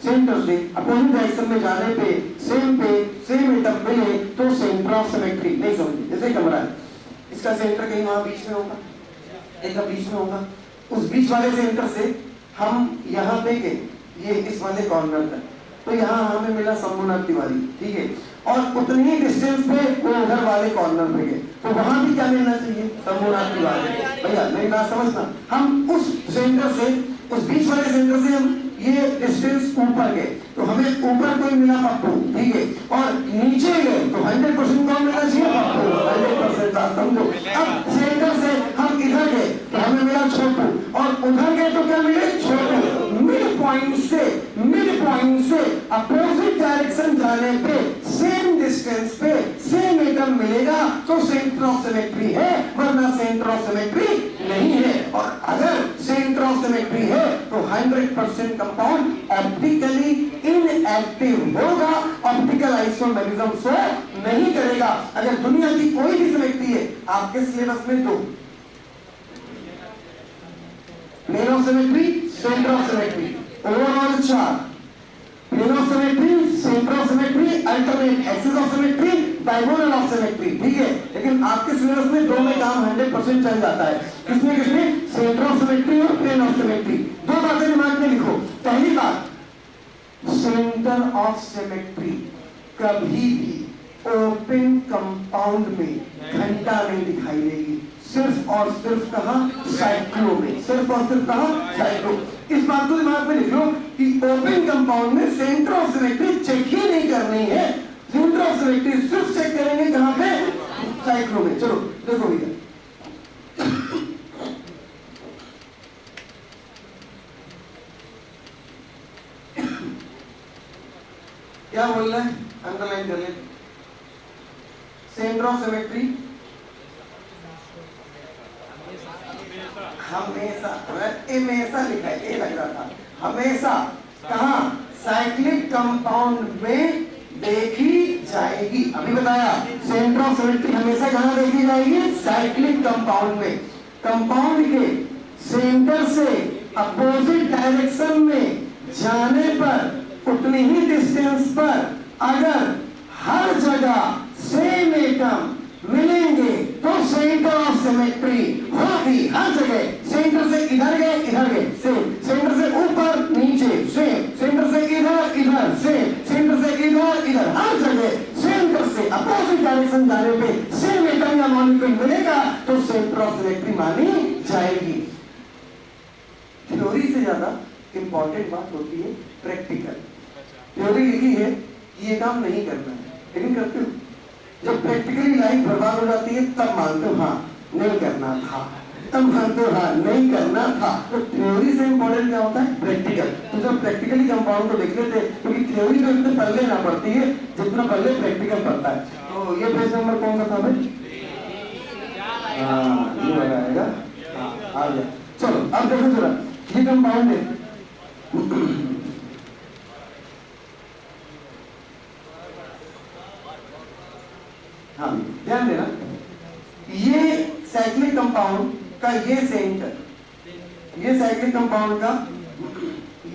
[SPEAKER 1] सेंटर से अपोजिट डायरेक्शन में जाने पे सेम एटम मिले तो सेंटर ऑफ सिमेट्री। नहीं समझे? जैसे कमरा है, इसका सेंटर कहीं वहां बीच में होगा, एक बीच में होगा, उस बीच वाले सेंटर से हम यहाँ पे गए, ये इस वाले कॉर्नर तक, तो यहाँ हमें मिला शंभुनाथ तिवारी, ठीक है, और उतनी ही डिस्टेंस पे वो उधर वाले कॉर्नर पे गए, तो वहां भी क्या मिलना चाहिए? शंभुनाथ तिवारी। भैया मेरी बात समझना, हम उस सेंटर से, उस बीच वाले सेंटर से हम ये डिस्टेंस ऊपर गए तो हमें ऊपर कोई मिला पप्पू, ठीक है, और नीचे गए तो 100% कौन मिलना चाहिए? पप्पू, 100% बात समझो। अब सेंटर से हम इधर गए तो हमें मिला छोटू, और उधर गए तो क्या मिले? छोटू। मिड पॉइंट से अपोजिट डायरेक्शन जाने पे सेम डिस्टेंस पे सेम एटम मिलेगा तो सेंटर ऑफ सिमेट्री है, वरना सेंटर ऑफ सिमेट्री नहीं है। और अगर सेंटर ऑफ सिमेट्री है तो 100% कंपाउंड ऑप्टिकली इनएक्टिव होगा, ऑप्टिकल आइसोमेरिज्म शो नहीं करेगा। अगर दुनिया की कोई भी सिमेट्री है, आपके सिलेबस में दो, plane of symmetry, centre of symmetry, overall 4, plane of symmetry, centre of symmetry, alternate axis of symmetry, diagonal of symmetry, ठीक है। लेकिन आपके सिलेबस में दो में काम 100% चल जाता है। किसमें? सेंटर ऑफ सिमेट्री और प्लेन ऑफ सिमेट्री। दो बातें दिमाग में लिखो। पहली बात, सेंटर ऑफ सिमेट्री कभी भी ओपन कंपाउंड में घंटा नहीं दिखाई देगी, सिर्फ और सिर्फ कहां? साइक्लो में, सिर्फ और सिर्फ कहां? साइक्लो। इस बात को दिमाग में लिख लो कि ओपन कंपाउंड में सेंटर ऑफ सिमेट्री चेक ही नहीं करनी है, सेंटर ऑफ सिमेट्री सिर्फ चेक करेंगे कहां पे? साइक्लो में। चलो देखो भैया, क्या बोल रहे हैं? अंडरलाइन कर ले। सेंटर ऑफ सिमेट्री हमेशा लिखा है, ये लग रहा था, हमेशा कहां? साइक्लिक कंपाउंड में देखी जाएगी। अभी बताया, सेंटर ऑफ सिमेट्री हमेशा कहां देखी जाएगी? साइक्लिक कंपाउंड में। कंपाउंड के सेंटर से अपोजिट डायरेक्शन में जाने पर उतनी ही डिस्टेंस पर अगर हर जगह सेम एटम मिलेंगे तो सेंटर ऑफ सिमेट्री होगी हर जगह। सेंटर से इधर गए सेम, सेंटर से ऊपर नीचे सेम, सेंटर से इधर सेम, सेंटर से इधर हर जगह सेंटर से अपोजिट डायरेक्शन जाने पे सेम एटम या मॉलिक्यूल मिलेगा तो सेंटर ऑफ सिमेट्री मानी जाएगी। थ्योरी से ज्यादा इंपॉर्टेंट बात होती है प्रैक्टिकल। थ्योरी लिखी है ये काम नहीं करना है, लेकिन करते हो। जब प्रैक्टिकली लाइफ बर्बाद हो जाती है तब मानते हो हाँ नहीं करना था, तब मानते हो हाँ नहीं करना था। तो थ्योरी से इंपॉर्टेंट क्या होता है प्रैक्टिकल। तो जब प्रैक्टिकली कंपाउंड को देख लेते हैं, क्योंकि थ्योरी तो इतने पल्ले ना पड़ती है जितना पल्ले प्रैक्टिकल पड़ता है। तो ये पेज नंबर कौन सा था भाई? हाँ ये लगाएगा, हाँ आ गया। चलो अब देखो जरा ये कंपाउंड है हाँ ध्यान देना, ये साइक्लिक कंपाउंड का ये सेंटर, ये साइक्लिक कंपाउंड का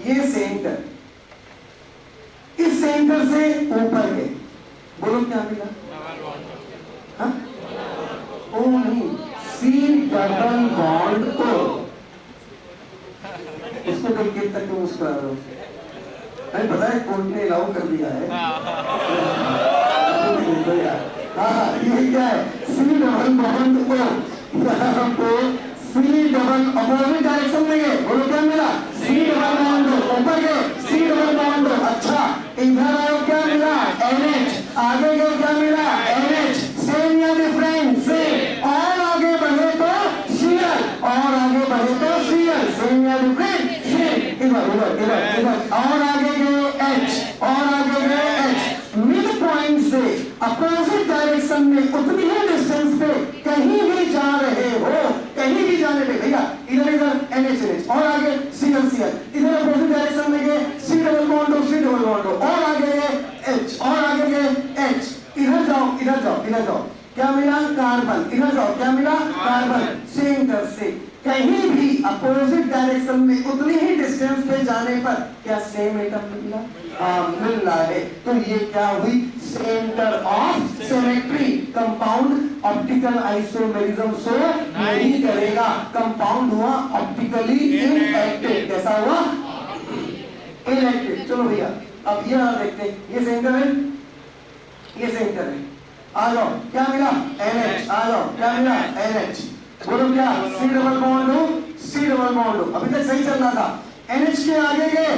[SPEAKER 1] ये सेंटर, इस सेंटर से ऊपर गए, बोलो क्या मिला? हाँ ओ नहीं, सी डबल बॉन्ड ओ। इसको देख के तक तुम मुस्कुरा रहे हो, अरे पता है कोर्ट ने अलाउ कर दिया है। हाँ ये क्या है? सी डबल बॉन्ड ओ, यहाँ पे सी डबल अपोजिट डायरेक्शन में गए, बोलो क्या मिला? सी डबल बॉन्ड ओ, ऊपर गए सी डबल बॉन्ड ओ। अच्छा इधर आए क्या मिला? NH। आगे गए क्या मिला? NH। सेम या डिफरेंट? सेम। और आगे बढ़े तो Cl, और आगे बढ़े तो Cl। सेम या डिफरेंट? सेम। इधर इधर इधर इधर और आगे गए H, और आगे गए H। मिड पॉइंट से अपोजिट डायरेक्शन में उतनी ही डिस्टेंस पे कहीं भी जा रहे हो, कहीं भी जाने पे भैया इधर इधर NH और आगे Cl, इधर अपोजिट डायरेक्शन में गए C डबल बॉन्ड ओ, और आगे गए H, और आगे गए H। इधर जाओ इधर जाओ इधर जाओ, क्या मिला? कार्बन। इधर जाओ क्या मिला? कार्बन। सेंटर से कहीं भी अपोजिट डायरेक्शन में उतनी ही डिस्टेंस पे जाने पर क्या सेम एटम मिला? हाँ मिल रहा है। तो ये क्या हुई? Centre of symmetry. Compound optical isomerism show नहीं करेगा, कंपाउंड हुआ ऑप्टिकली इनएक्टिव। कैसा हुआ? इनएक्टिव। चलो भैया अब ये देखते हैं, ये सेंटर है, ये सेंटर है। आ जाओ क्या मिला? NH। आ जाओ क्या मिला? NH। बोलो क्या? C डबल बॉन्ड हो, C डबल बॉन्ड हो। अभी तक सही चल रहा था। NH के आगे गए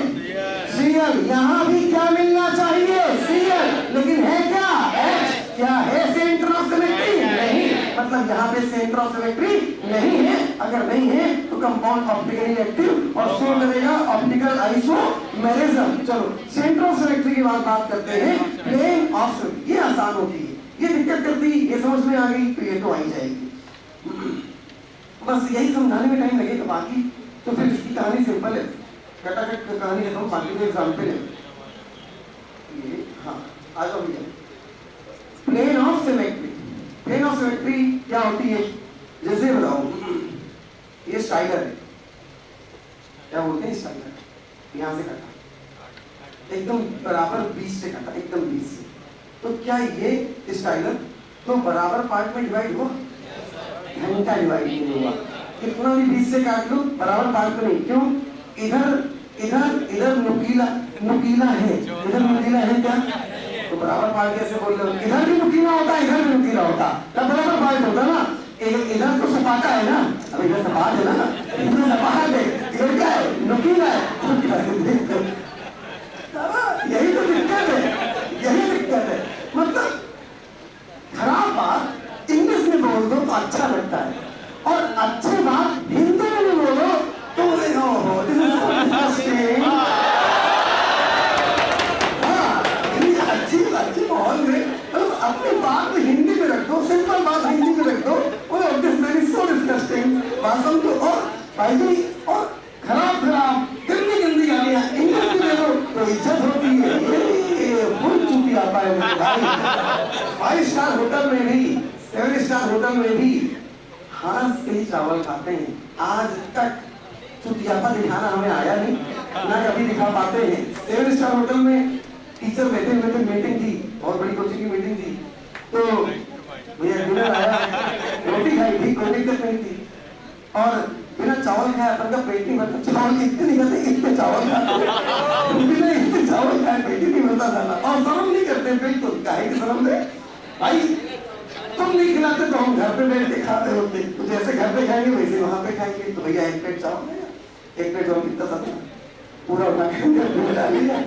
[SPEAKER 1] Cl, यहाँ भी क्या मिलना चाहिए? Cl, लेकिन है क्या? H। क्या है सेंटर ऑफ सिमेट्री? नहीं, मतलब यहाँ पे सेंटर ऑफ सिमेट्री नहीं है। अगर नहीं है तो कंपाउंड ऑप्टिकली एक्टिव और शो करेगा ऑप्टिकल आइसोमेरिज्म। चलो सेंटर ऑफ सिमेट्री की बात करते हैं। प्लेन ऑफ सिमेट्री ये आसान होती है, ये दिक्कत करती, ये समझ में आ गई तो ये तो आई जाएगी। बस यही समझाने में टाइम लगेगा, बाकी तो फिर इसकी कहानी सिंपल है, कटाकट कहानी है, बाकी तो एग्जाम्पल है ये। हाँ आ जाओ भैया, plane of symmetry. Plane of symmetry क्या होती है? जैसे बताओ, ये स्टाइलर है, क्या बोलते हैं स्टाइलर, यहाँ से कटा एकदम बराबर 20 से कटा, एकदम 20 से। तो क्या ये स्टाइलर तो बराबर पार्ट में डिवाइड हुआ? घंटा डिवाइड नहीं हुआ। कितना भी 20 से काट लो बराबर पार्ट में नहीं। क्यों? इधर इधर इधर नुकीला नुकीला है, इधर नुकीला है क्या? तो बराबर पार्ट कैसे बोल रहे हो? इधर भी नुकीला होता है, इधर भी नुकीला होता, तब बराबर पार्ट होता ना। इधर तो सपाटा है ना, अब इधर सपाट है ना, इधर सपाट है, इधर क्या है? नुकीला है। यही तो दिक्कत है, यही दिक्कत है। मतलब खराब बात इंग्लिश में बोल दो तो अच्छा लगता है, और अच्छी बात हिंदी में भी बोलो तो ओहो दिस इज सो डिस्गस्टिंग। हाँ अच्छी बहुत ग्रेट। अपनी बात हिंदी में रख दो, सिंपल बात हिंदी में रख दो, oh this man is so disgusting. बात समझो। और भाई जी और खराब गंदी गालियां इंग्लिश में दे दो तो इज्जत होती है। ये भूल चुकी आता है मेरे भाई। 5 स्टार होटल में भी, 7 स्टार होटल में भी हाथ से ही चावल खाते हैं। आज तक चुतियापा दिखाना हमें आया नहीं। ना कभी दिखा पाते हैं। 7 स्टार होटल में टीचर बैठे हुए थे, मीटिंग थी, बहुत बड़ी कोचिंग की मीटिंग थी, तो भैया डिनर आया, रोटी खाई थी, कोई दिक्कत नहीं थी, और बिना चावल खाया अपन का पेट नहीं भरता। चावल इतने नहीं खाते, इतने चावल खाते, बिना इतने चावल खाए पेट ही नहीं भरता जाना, और शर्म नहीं करते बिल्कुल, काहे की शर्म दे भाई, तुम नहीं खिलाते तो हम घर पे बैठ के खाते होते, तो जैसे घर पे खाएंगे वैसे वहां पे खाएंगे। तो भैया 1 प्लेट चावल है, 1 प्लेट चावल कितना था, पूरा उठा के डाल लिया,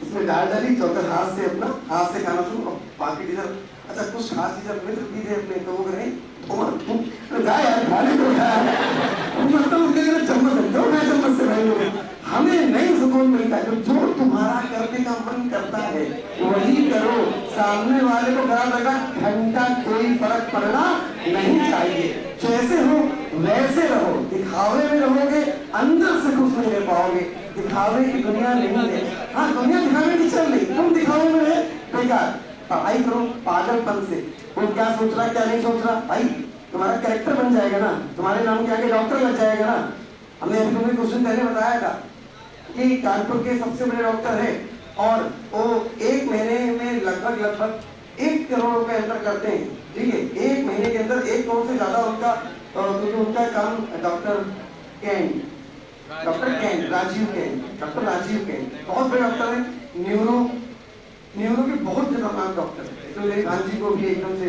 [SPEAKER 1] उसमें दाल डाली, चौकर हाथ से अपना हाथ से खाना शुरू। बाकी टीचर अच्छा कुछ खास टीचर मित्र भी थे अपने, तो वो करें गाय यार खाने को मतलब चम्मच दो, मैं चम्मच से भाई हमें नहीं सुकून मिलता है। जो तुम्हारा करने का मन करता है वही करो, सामने वाले को खराब लगा घंटा कोई फर्क पड़ना नहीं चाहिए। जैसे हो वैसे रहो, दिखावे में रहोगे अंदर से कुछ नहीं रह पाओगे। दिखावे की दुनिया नहीं है, हाँ दुनिया दिखावे की चल रही, तुम दिखावे में है बेकार। पढ़ाई करो पागलपन से, वो क्या सोच रहा क्या नहीं सोच रहा, भाई तुम्हारा कैरेक्टर बन जाएगा ना, तुम्हारे नाम के आगे डॉक्टर लग जाएगा ना। हमने अभी तुम्हें कुछ दिन पहले बताया था कि कानपुर के सबसे बड़े डॉक्टर है, और वो 1 महीने में लगभग 1 करोड़ रुपए अंदर करते हैं, ठीक है, 1 महीने के अंदर 1 करोड़ से ज्यादा उनका, क्योंकि उनका काम डॉक्टर कैन, राजीव कैन बहुत बड़े डॉक्टर है, न्यूरो के बहुत खतरनाक डॉक्टर है। तो मेरे भांजी को भी एकदम से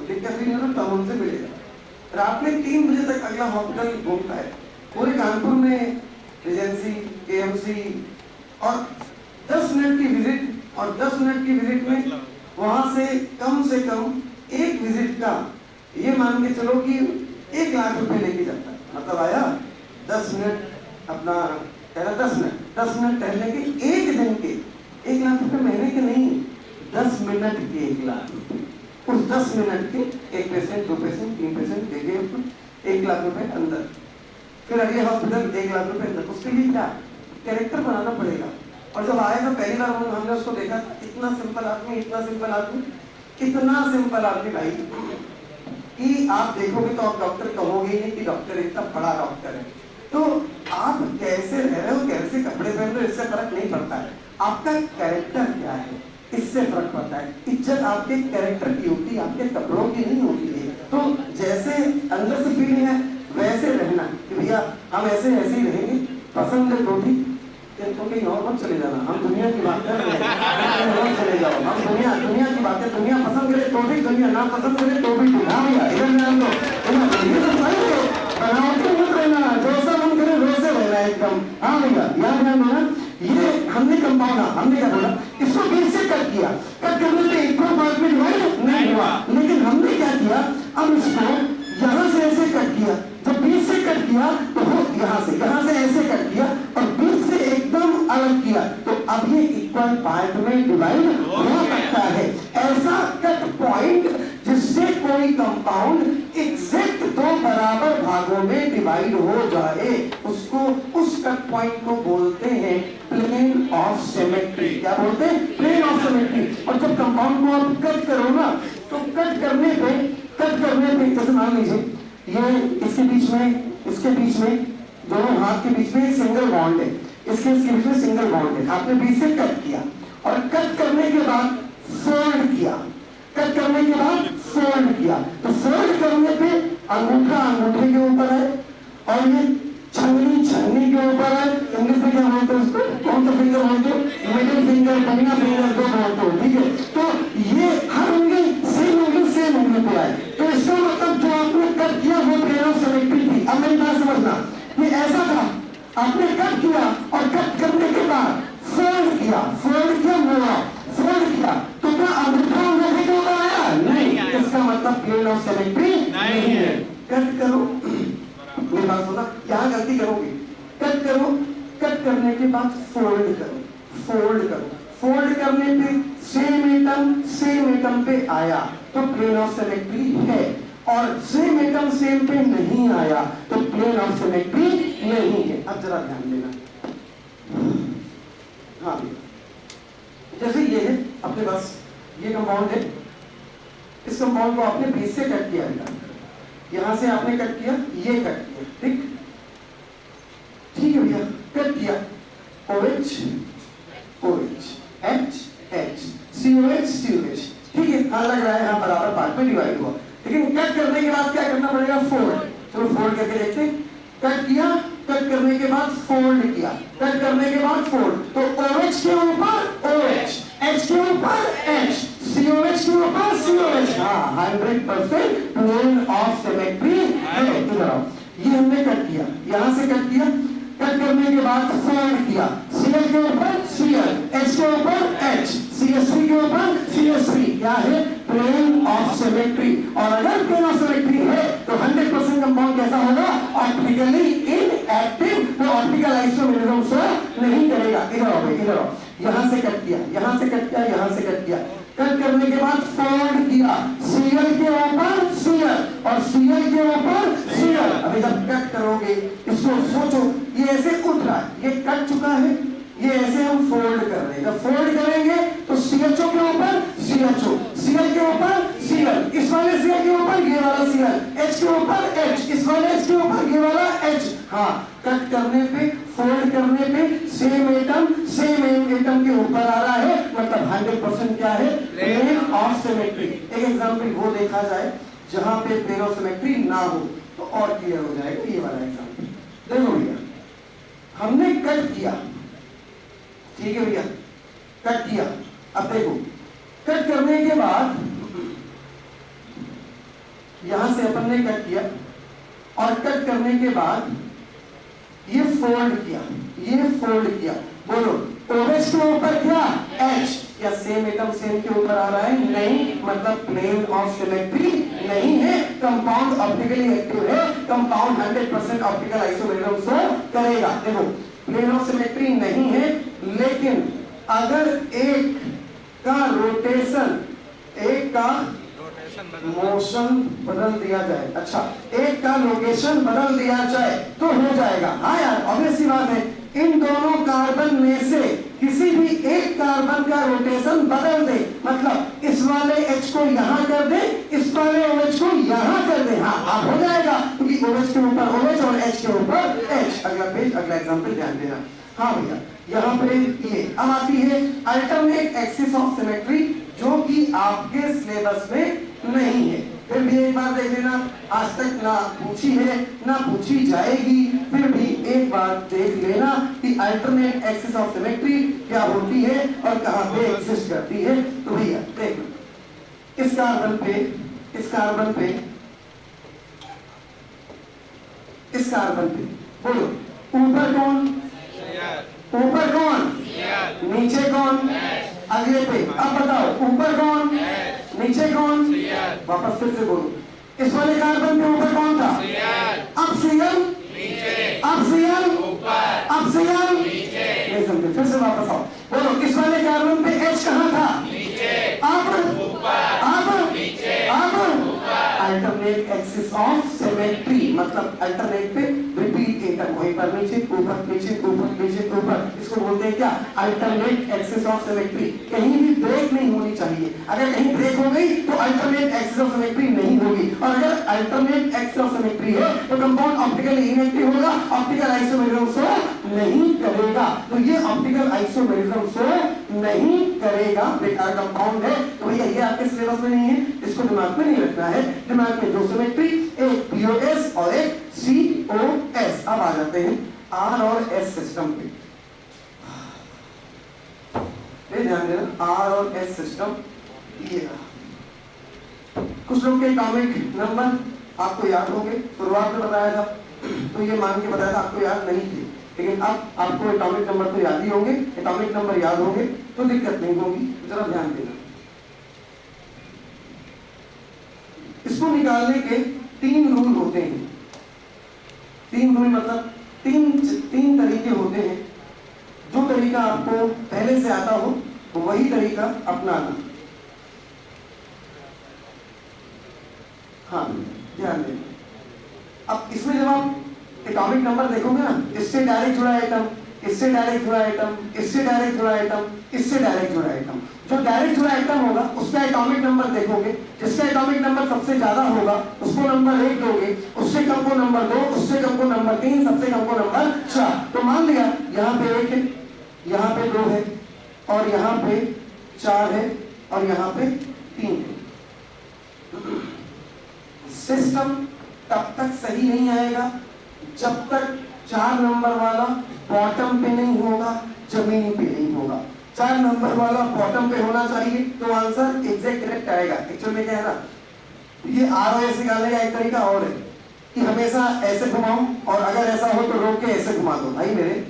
[SPEAKER 1] दिक्कत भी नहीं, तब उनसे मिलेगा। रात में 3 बजे तक अगला हॉस्पिटल घूमता है पूरे कानपुर में, रेजेंसी, केएमसी, और 10 मिनट की विजिट, और 10 मिनट की विजिट में वहां से कम एक विजिट का ये मान के चलो कि 1 लाख रुपए लेके जाता है। मतलब आया 10 मिनट अपना 10 मिनट टहलने के, 1 दिन के 1 लाख रुपए, महीने के नहीं, 10 मिनट के 1 लाख रुपए। उस 10 मिनट के 1 पेशेंट 2 पेशेंट 3 पेशेंट देखे 1 लाख रुपए अंदर, फिर अगले हॉस्पिटल 1 लाख रुपए अंदर। उसके लिए क्या कैरेक्टर बनाना पड़ेगा। और जब आया था पहली बार हमने उसको देखा, इतना सिंपल आदमी भाई, कि आप देखोगे तो आप डॉक्टर कहोगे ही नहीं कि डॉक्टर इतना बड़ा डॉक्टर है। तो आप कैसे रह रहे हो, कैसे कपड़े पहन रहे हो, इससे फर्क नहीं पड़ता है, आपका कैरेक्टर क्या है इससे फर्क पड़ता है। इज्जत आपके कैरेक्टर की होती है, आपके कपड़ों की नहीं होती है। तो जैसे अंदर से फीलिंग है वैसे रहना कि भैया हम ऐसे ही रहेंगे, पसंद है तो भी तो कहीं और मत चले जाना, हम दुनिया की बात कर रहे हैं, और चले जाओ, हम दुनिया की बात है, दुनिया पसंद करे तो भी दुनिया, ना पसंद करे तो भी दुनिया। भैया इधर में हम लोग ये तो सही है, बनावटी मत रहना, जैसा मन करे वैसे रहना एकदम। हाँ भैया याद रखना, ये हमने कंपाउंड, हमने क्या बोला, इसको 20 से कट किया, कट करने पे 1 पार्ट में डिवाइड नहीं हुआ, लेकिन हमने क्या किया, अब इसको यहाँ से ऐसे कट किया, जब 20 से कट किया तो यहाँ से ऐसे कट किया, और 20 से एकदम अलग किया, तो अब ये इक्वल पार्ट में डिवाइड हो सकता है। ऐसा कट पॉइंट जिससे कोई कंपाउंड एग्जैक्ट 2 बराबर भागों में डिवाइड हो जाए, उसको, उस कट पॉइंट को बोलते हैं प्लेन ऑफ सिमेट्री। क्या बोलते हैं? Plane of symmetry. और जब कंपाउंड को आप कट करो ना, तो कट करने पे जैसे मान लीजिए ये इसके बीच में दोनों हाथ के बीच में एक सिंगल बॉन्ड है, इसके बीच में सिंगल बॉन्ड है, आपने बीच से कट किया, और कट करने के बाद फोल्ड किया, तो फोल्ड करने पे अंगूठा अंगूठे के ऊपर है, और ये छंगनी के ऊपर है। इंग्लिश में क्या बोलते हैं उसको, कौन सा फिंगर बोलते हो? मिडिल फिंगर, बनिया फिंगर को बोलते हो, ठीक है। तो ये हर उंगली सेम उंगली पे आए, तो इसका मतलब जो आपने कट किया वो प्लेन ऑफ सिमेट्री थी। अब मेरी बात समझना, ये ऐसा था, आपने कट किया और कट करने के बाद फोल्ड किया, मोड़ा, फोल्ड किया, तो क्या अंगूठा अंगूठे के ऊपर आया? नहीं, इसका मतलब प्लेन ऑफ सिमेट्री नहीं है। कट करो, मेरी बात सुना, यहाँ गलती करोगे, कट करो, कट करने के बाद फोल्ड करो, फोल्ड करने पे सेम एटम पे आया तो प्लेन ऑफ सिमेट्री है, और सेम एटम सेम पे नहीं आया तो प्लेन ऑफ सिमेट्री नहीं है। अब जरा ध्यान देना, हाँ जैसे ये है अपने पास, ये कंपाउंड है, इस कंपाउंड को आपने बीच से कट किया, यहां से आपने कट किया, ये कट किया, ठीक है भैया, कट किया, H H COH COH, ठीक है। हाँ लग रहा है यहाँ बराबर पार्ट में डिवाइड हुआ, लेकिन कट करने के बाद क्या करना पड़ेगा, फोल्ड। चलो फोल्ड करके देखते हैं। कट किया, कट करने के बाद फोल्ड किया, कट करने के बाद फोल्ड, तो OH के ऊपर OH, H के ऊपर H, COH के ऊपर COH। हाँ 100% प्लेन ऑफ सिमेट्री है। इधर आओ, ये हमने कट किया, यहाँ से कट किया, कट करने के बाद फोल्ड किया, Cl के ऊपर Cl, H के ऊपर H, CH3 के ऊपर CH3, क्या है, प्लेन ऑफ सिमेट्री। और अगर प्लेन ऑफ सिमेट्री है तो 100% कंपाउंड कैसा होगा, ऑप्टिकली इनएक्टिव, वो ऑप्टिकल आइसोमेरिज्म शो नहीं करेगा। इधर आओ भाई, इधर आओ, यहाँ से कट किया, यहाँ से कट किया, यहाँ से कट किया, कट करने के बाद फोल्ड किया, Cl के ऊपर Cl और Cl के ऊपर Cl। अभी जब कट करोगे इसको सोचो, ये ऐसे उठ रहा है, ये कट चुका है, ये ऐसे हम फोल्ड कर रहे हैं। जब फोल्ड करेंगे तो CHO के ऊपर CHO, Cl के ऊपर Cl, इस वाले Cl के ऊपर ये वाला Cl, H के ऊपर H, इस वाले H के ऊपर ये वाला H। हाँ कट करने पे, फोल्ड करने पे सेम एटम के ऊपर आ रहा है, मतलब 100% क्या है, प्लेन ऑफ सिमेट्री। एक एग्जांपल वो देखा जाए जहां पे प्लेन ऑफ सिमेट्री ना हो तो और क्लियर हो जाएगा। ये वाला एग्जांपल देखो भैया, हमने कट किया, ठीक है भैया, कट किया। अब देखो कट करने के बाद यहां से अपन ने कट किया और कट करने के बाद ये फोल्ड किया, ये फोल्ड किया। बोलो OH के ऊपर क्या, H, या सेम एटम सेम के ऊपर आ रहा है, नहीं, मतलब प्लेन ऑफ सिमेट्री नहीं है। कंपाउंड ऑप्टिकली एक्टिव है, कंपाउंड 100% ऑप्टिकल आइसोमेरिज्म शो करेगा। देखो प्लेन ऑफ सिमेट्री नहीं है, लेकिन अगर एक का रोटेशन, एक का मोशन बदल दिया जाए, अच्छा एक का लोकेशन बदल दिया जाए तो हो जाएगा। हाँ यार ऑब्वियस सी बात है, इन दोनों कार्बन में से किसी भी एक कार्बन का रोटेशन बदल दे, मतलब इस वाले H को यहां कर दे, इस वाले OH को यहां कर दे, हाँ अब हो जाएगा, क्योंकि OH के ऊपर OH और H के ऊपर H। अगला पेज, अगला एग्जांपल ध्यान देना। हाँ भैया यहाँ पे ये अब आती है अल्टरनेट एक्सिस ऑफ सिमेट्री, जो कि आपके सिलेबस में नहीं है। फिर भी एक बार देख लेना, आज तक ना पूछी है ना पूछी जाएगी, फिर भी एक बार देख लेना कि अल्टरनेट एक्सिस ऑफ सिमेट्री क्या होती है और कहां पे एग्जिस्ट करती है। तो भैया देख, इस कार्बन पे, इस कार्बन पे, इस कार्बन पे बोलो ऊपर कौन, ऊपर कौन, नीचे कौन, अगले पे। अब बताओ ऊपर कौन, नीचे कौन, वापस फिर से बोलो, इस वाले कार्बन के ऊपर कौन था, अब Cl नीचे, अब Cl ऊपर, अब Cl नीचे। नहीं समझे, फिर से वापस आओ, बोलो इस वाले कार्बन पे H कहाँ था, नीचे, अब ऊपर, अब नीचे, अब ऊपर। अल्टरनेट एक्सिस ऑफ सिमेट्री, मतलब अल्टरनेट पे रिपीट एटम, वहीं पर नीचे ऊपर नीचे ऊपर नीचे ऊपर, इसको बोलते हैं क्या, अल्टरनेट एक्सिस ऑफ सिमेट्री। कहीं भी ब्रेक नहीं होनी चाहिए, अगर कहीं ब्रेक हो गई तो अल्टरनेट एक्सिस ऑफ सिमेट्री नहीं होगी, और अगर अल्टरनेट एक्सिस ऑफ सिमेट्री है तो कंपाउंड ऑप्टिकली इनएक्टिव होगा, ऑप्टिकल आइसोमेरिज्म शो नहीं करेगा। तो ये ऑप्टिकल आइसोमेरिज्म शो नहीं करेगा, बेकार कंपाउंड है। तो भैया ये आपके सिलेबस में नहीं है, इसको दिमाग में नहीं रखना है। दिमाग में दो सिमेट्री, एक POS और एक COS। अब आ जाते हैं R और S सिस्टम पे, ध्यान देना, R और S सिस्टम। ये कुछ लोग के एटॉमिक नंबर आपको याद होंगे, शुरुआत में बताया था तो ये मान के बताया था आपको याद नहीं थे, लेकिन अब आपको एटॉमिक नंबर तो याद ही होंगे। एटॉमिक नंबर याद होंगे तो दिक्कत नहीं होगी, जरा ध्यान देना। इसको निकालने के 3 रूल होते हैं। 3 रूल मतलब तीन तरीके होते हैं। जो तरीका आपको पहले से आता हो वही तरीका अपनाना। हाँ ध्यान देना। अब इसमें जब आप एटॉमिक नंबर देखोगे ना, इससे डायरेक्ट जुड़ा एटम, इससे डायरेक्ट जुड़ा एटम, इससे डायरेक्ट जुड़ा एटम, इससे डायरेक्ट जुड़ा एटम। जो डायरेक्ट जुड़ा एटम होगा उसका एटॉमिक नंबर देखोगे, जिसका एटॉमिक नंबर सबसे ज्यादा होगा उसको नंबर 1 दोगे, उससे कम को नंबर 2, उससे कम को नंबर 3, सबसे कम को नंबर 4। तो मान लिया यहाँ पे 1 है, यहाँ पे 2 है, और यहाँ पे 4 है और यहाँ पे 3 है। सिस्टम तब तक सही नहीं आएगा जब तक 4 नंबर वाला बॉटम पे नहीं होगा, जमीन पे नहीं होगा। 4 नंबर वाला बॉटम पे होना चाहिए तो आंसर एग्जैक्ट करेक्ट आएगा। एक्चुअल में क्या है ना, ये ROS निकालने का एक तरीका और है कि हमेशा ऐसे घुमाऊं और अगर ऐसा हो तो रोक के ऐसे घुमा दो। भाई मेरे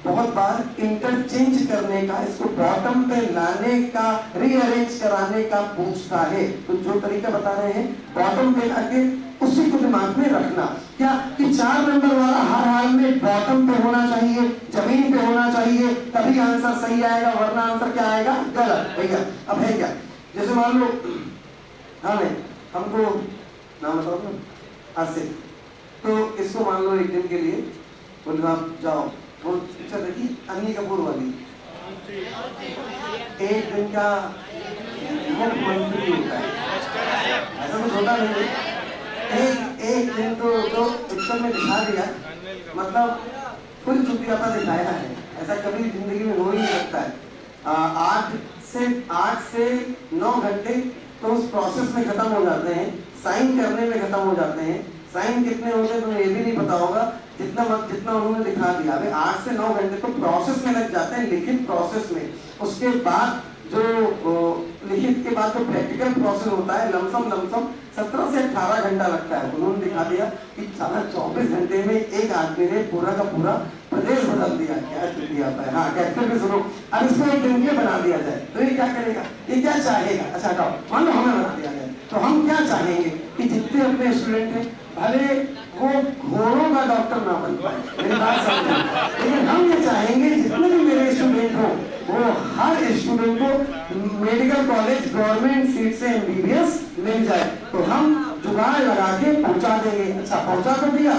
[SPEAKER 1] बहुत बार इंटरचेंज करने का, इसको बॉटम पे लाने का, रीअरेंज कराने का पूछता है। तो जो तरीका बता रहे हैं बॉटम पे लाके उसी को दिमाग में रखना, क्या कि 4 नंबर वाला हर हाल में बॉटम पे होना चाहिए, जमीन पे होना चाहिए, तभी आंसर सही आएगा, वरना आंसर क्या आएगा, गलत। भैया अब है क्या, जैसे मान लो हाँ नहीं हमको नाम बताओ ना आसिफ, तो इसको मान लो एक दिन के लिए बोले आप जाओ, वो पिक्चर देखी अन्नी कपूर वाली, एक दिन का मुख्यमंत्री होता है, ऐसा कुछ होता नहीं है। एक दिन तो पिक्चर में दिखा दिया, मतलब फुल चुतियापा दिखाया है, ऐसा कभी जिंदगी में हो ही नहीं सकता है। 8 से 9 घंटे तो उस प्रोसेस में खत्म हो जाते हैं, साइन करने में खत्म हो जाते हैं। साइन कितने होते हैं तुम्हें ये भी नहीं पता होगा, जितना उन्होंने दिखा दिया। अभी 8 से 9 घंटे तो प्रोसेस में लग जाते हैं, लिखित प्रोसेस में। उसके बाद जो लिखित के बाद जो प्रैक्टिकल प्रोसेस होता है लमसम 17 से 18 घंटा लगता है। उन्होंने दिखा दिया कि साला 24 घंटे में एक आदमी ने पूरा का पूरा प्रदेश बदल दिया। क्या चुकी आता है। हाँ कैप्टन भी सुनो, अब इसको एक दिन के बना दिया जाए तो ये क्या करेगा, ये क्या चाहेगा। अच्छा हटाओ, मान लो हमें बना दिया जाए तो हम क्या चाहेंगे कि जितने अपने स्टूडेंट हैं भले वो घोड़ों का डॉक्टर ना बन पाए, मेरी बात समझो, लेकिन हम ये चाहेंगे जितने भी मेरे स्टूडेंट हो वो हर स्टूडेंट को मेडिकल कॉलेज गवर्नमेंट सीट से MBBS मिल जाए। तो हम जुगाड़ लगा के पहुंचा देंगे। अच्छा पहुंचा तो दिया,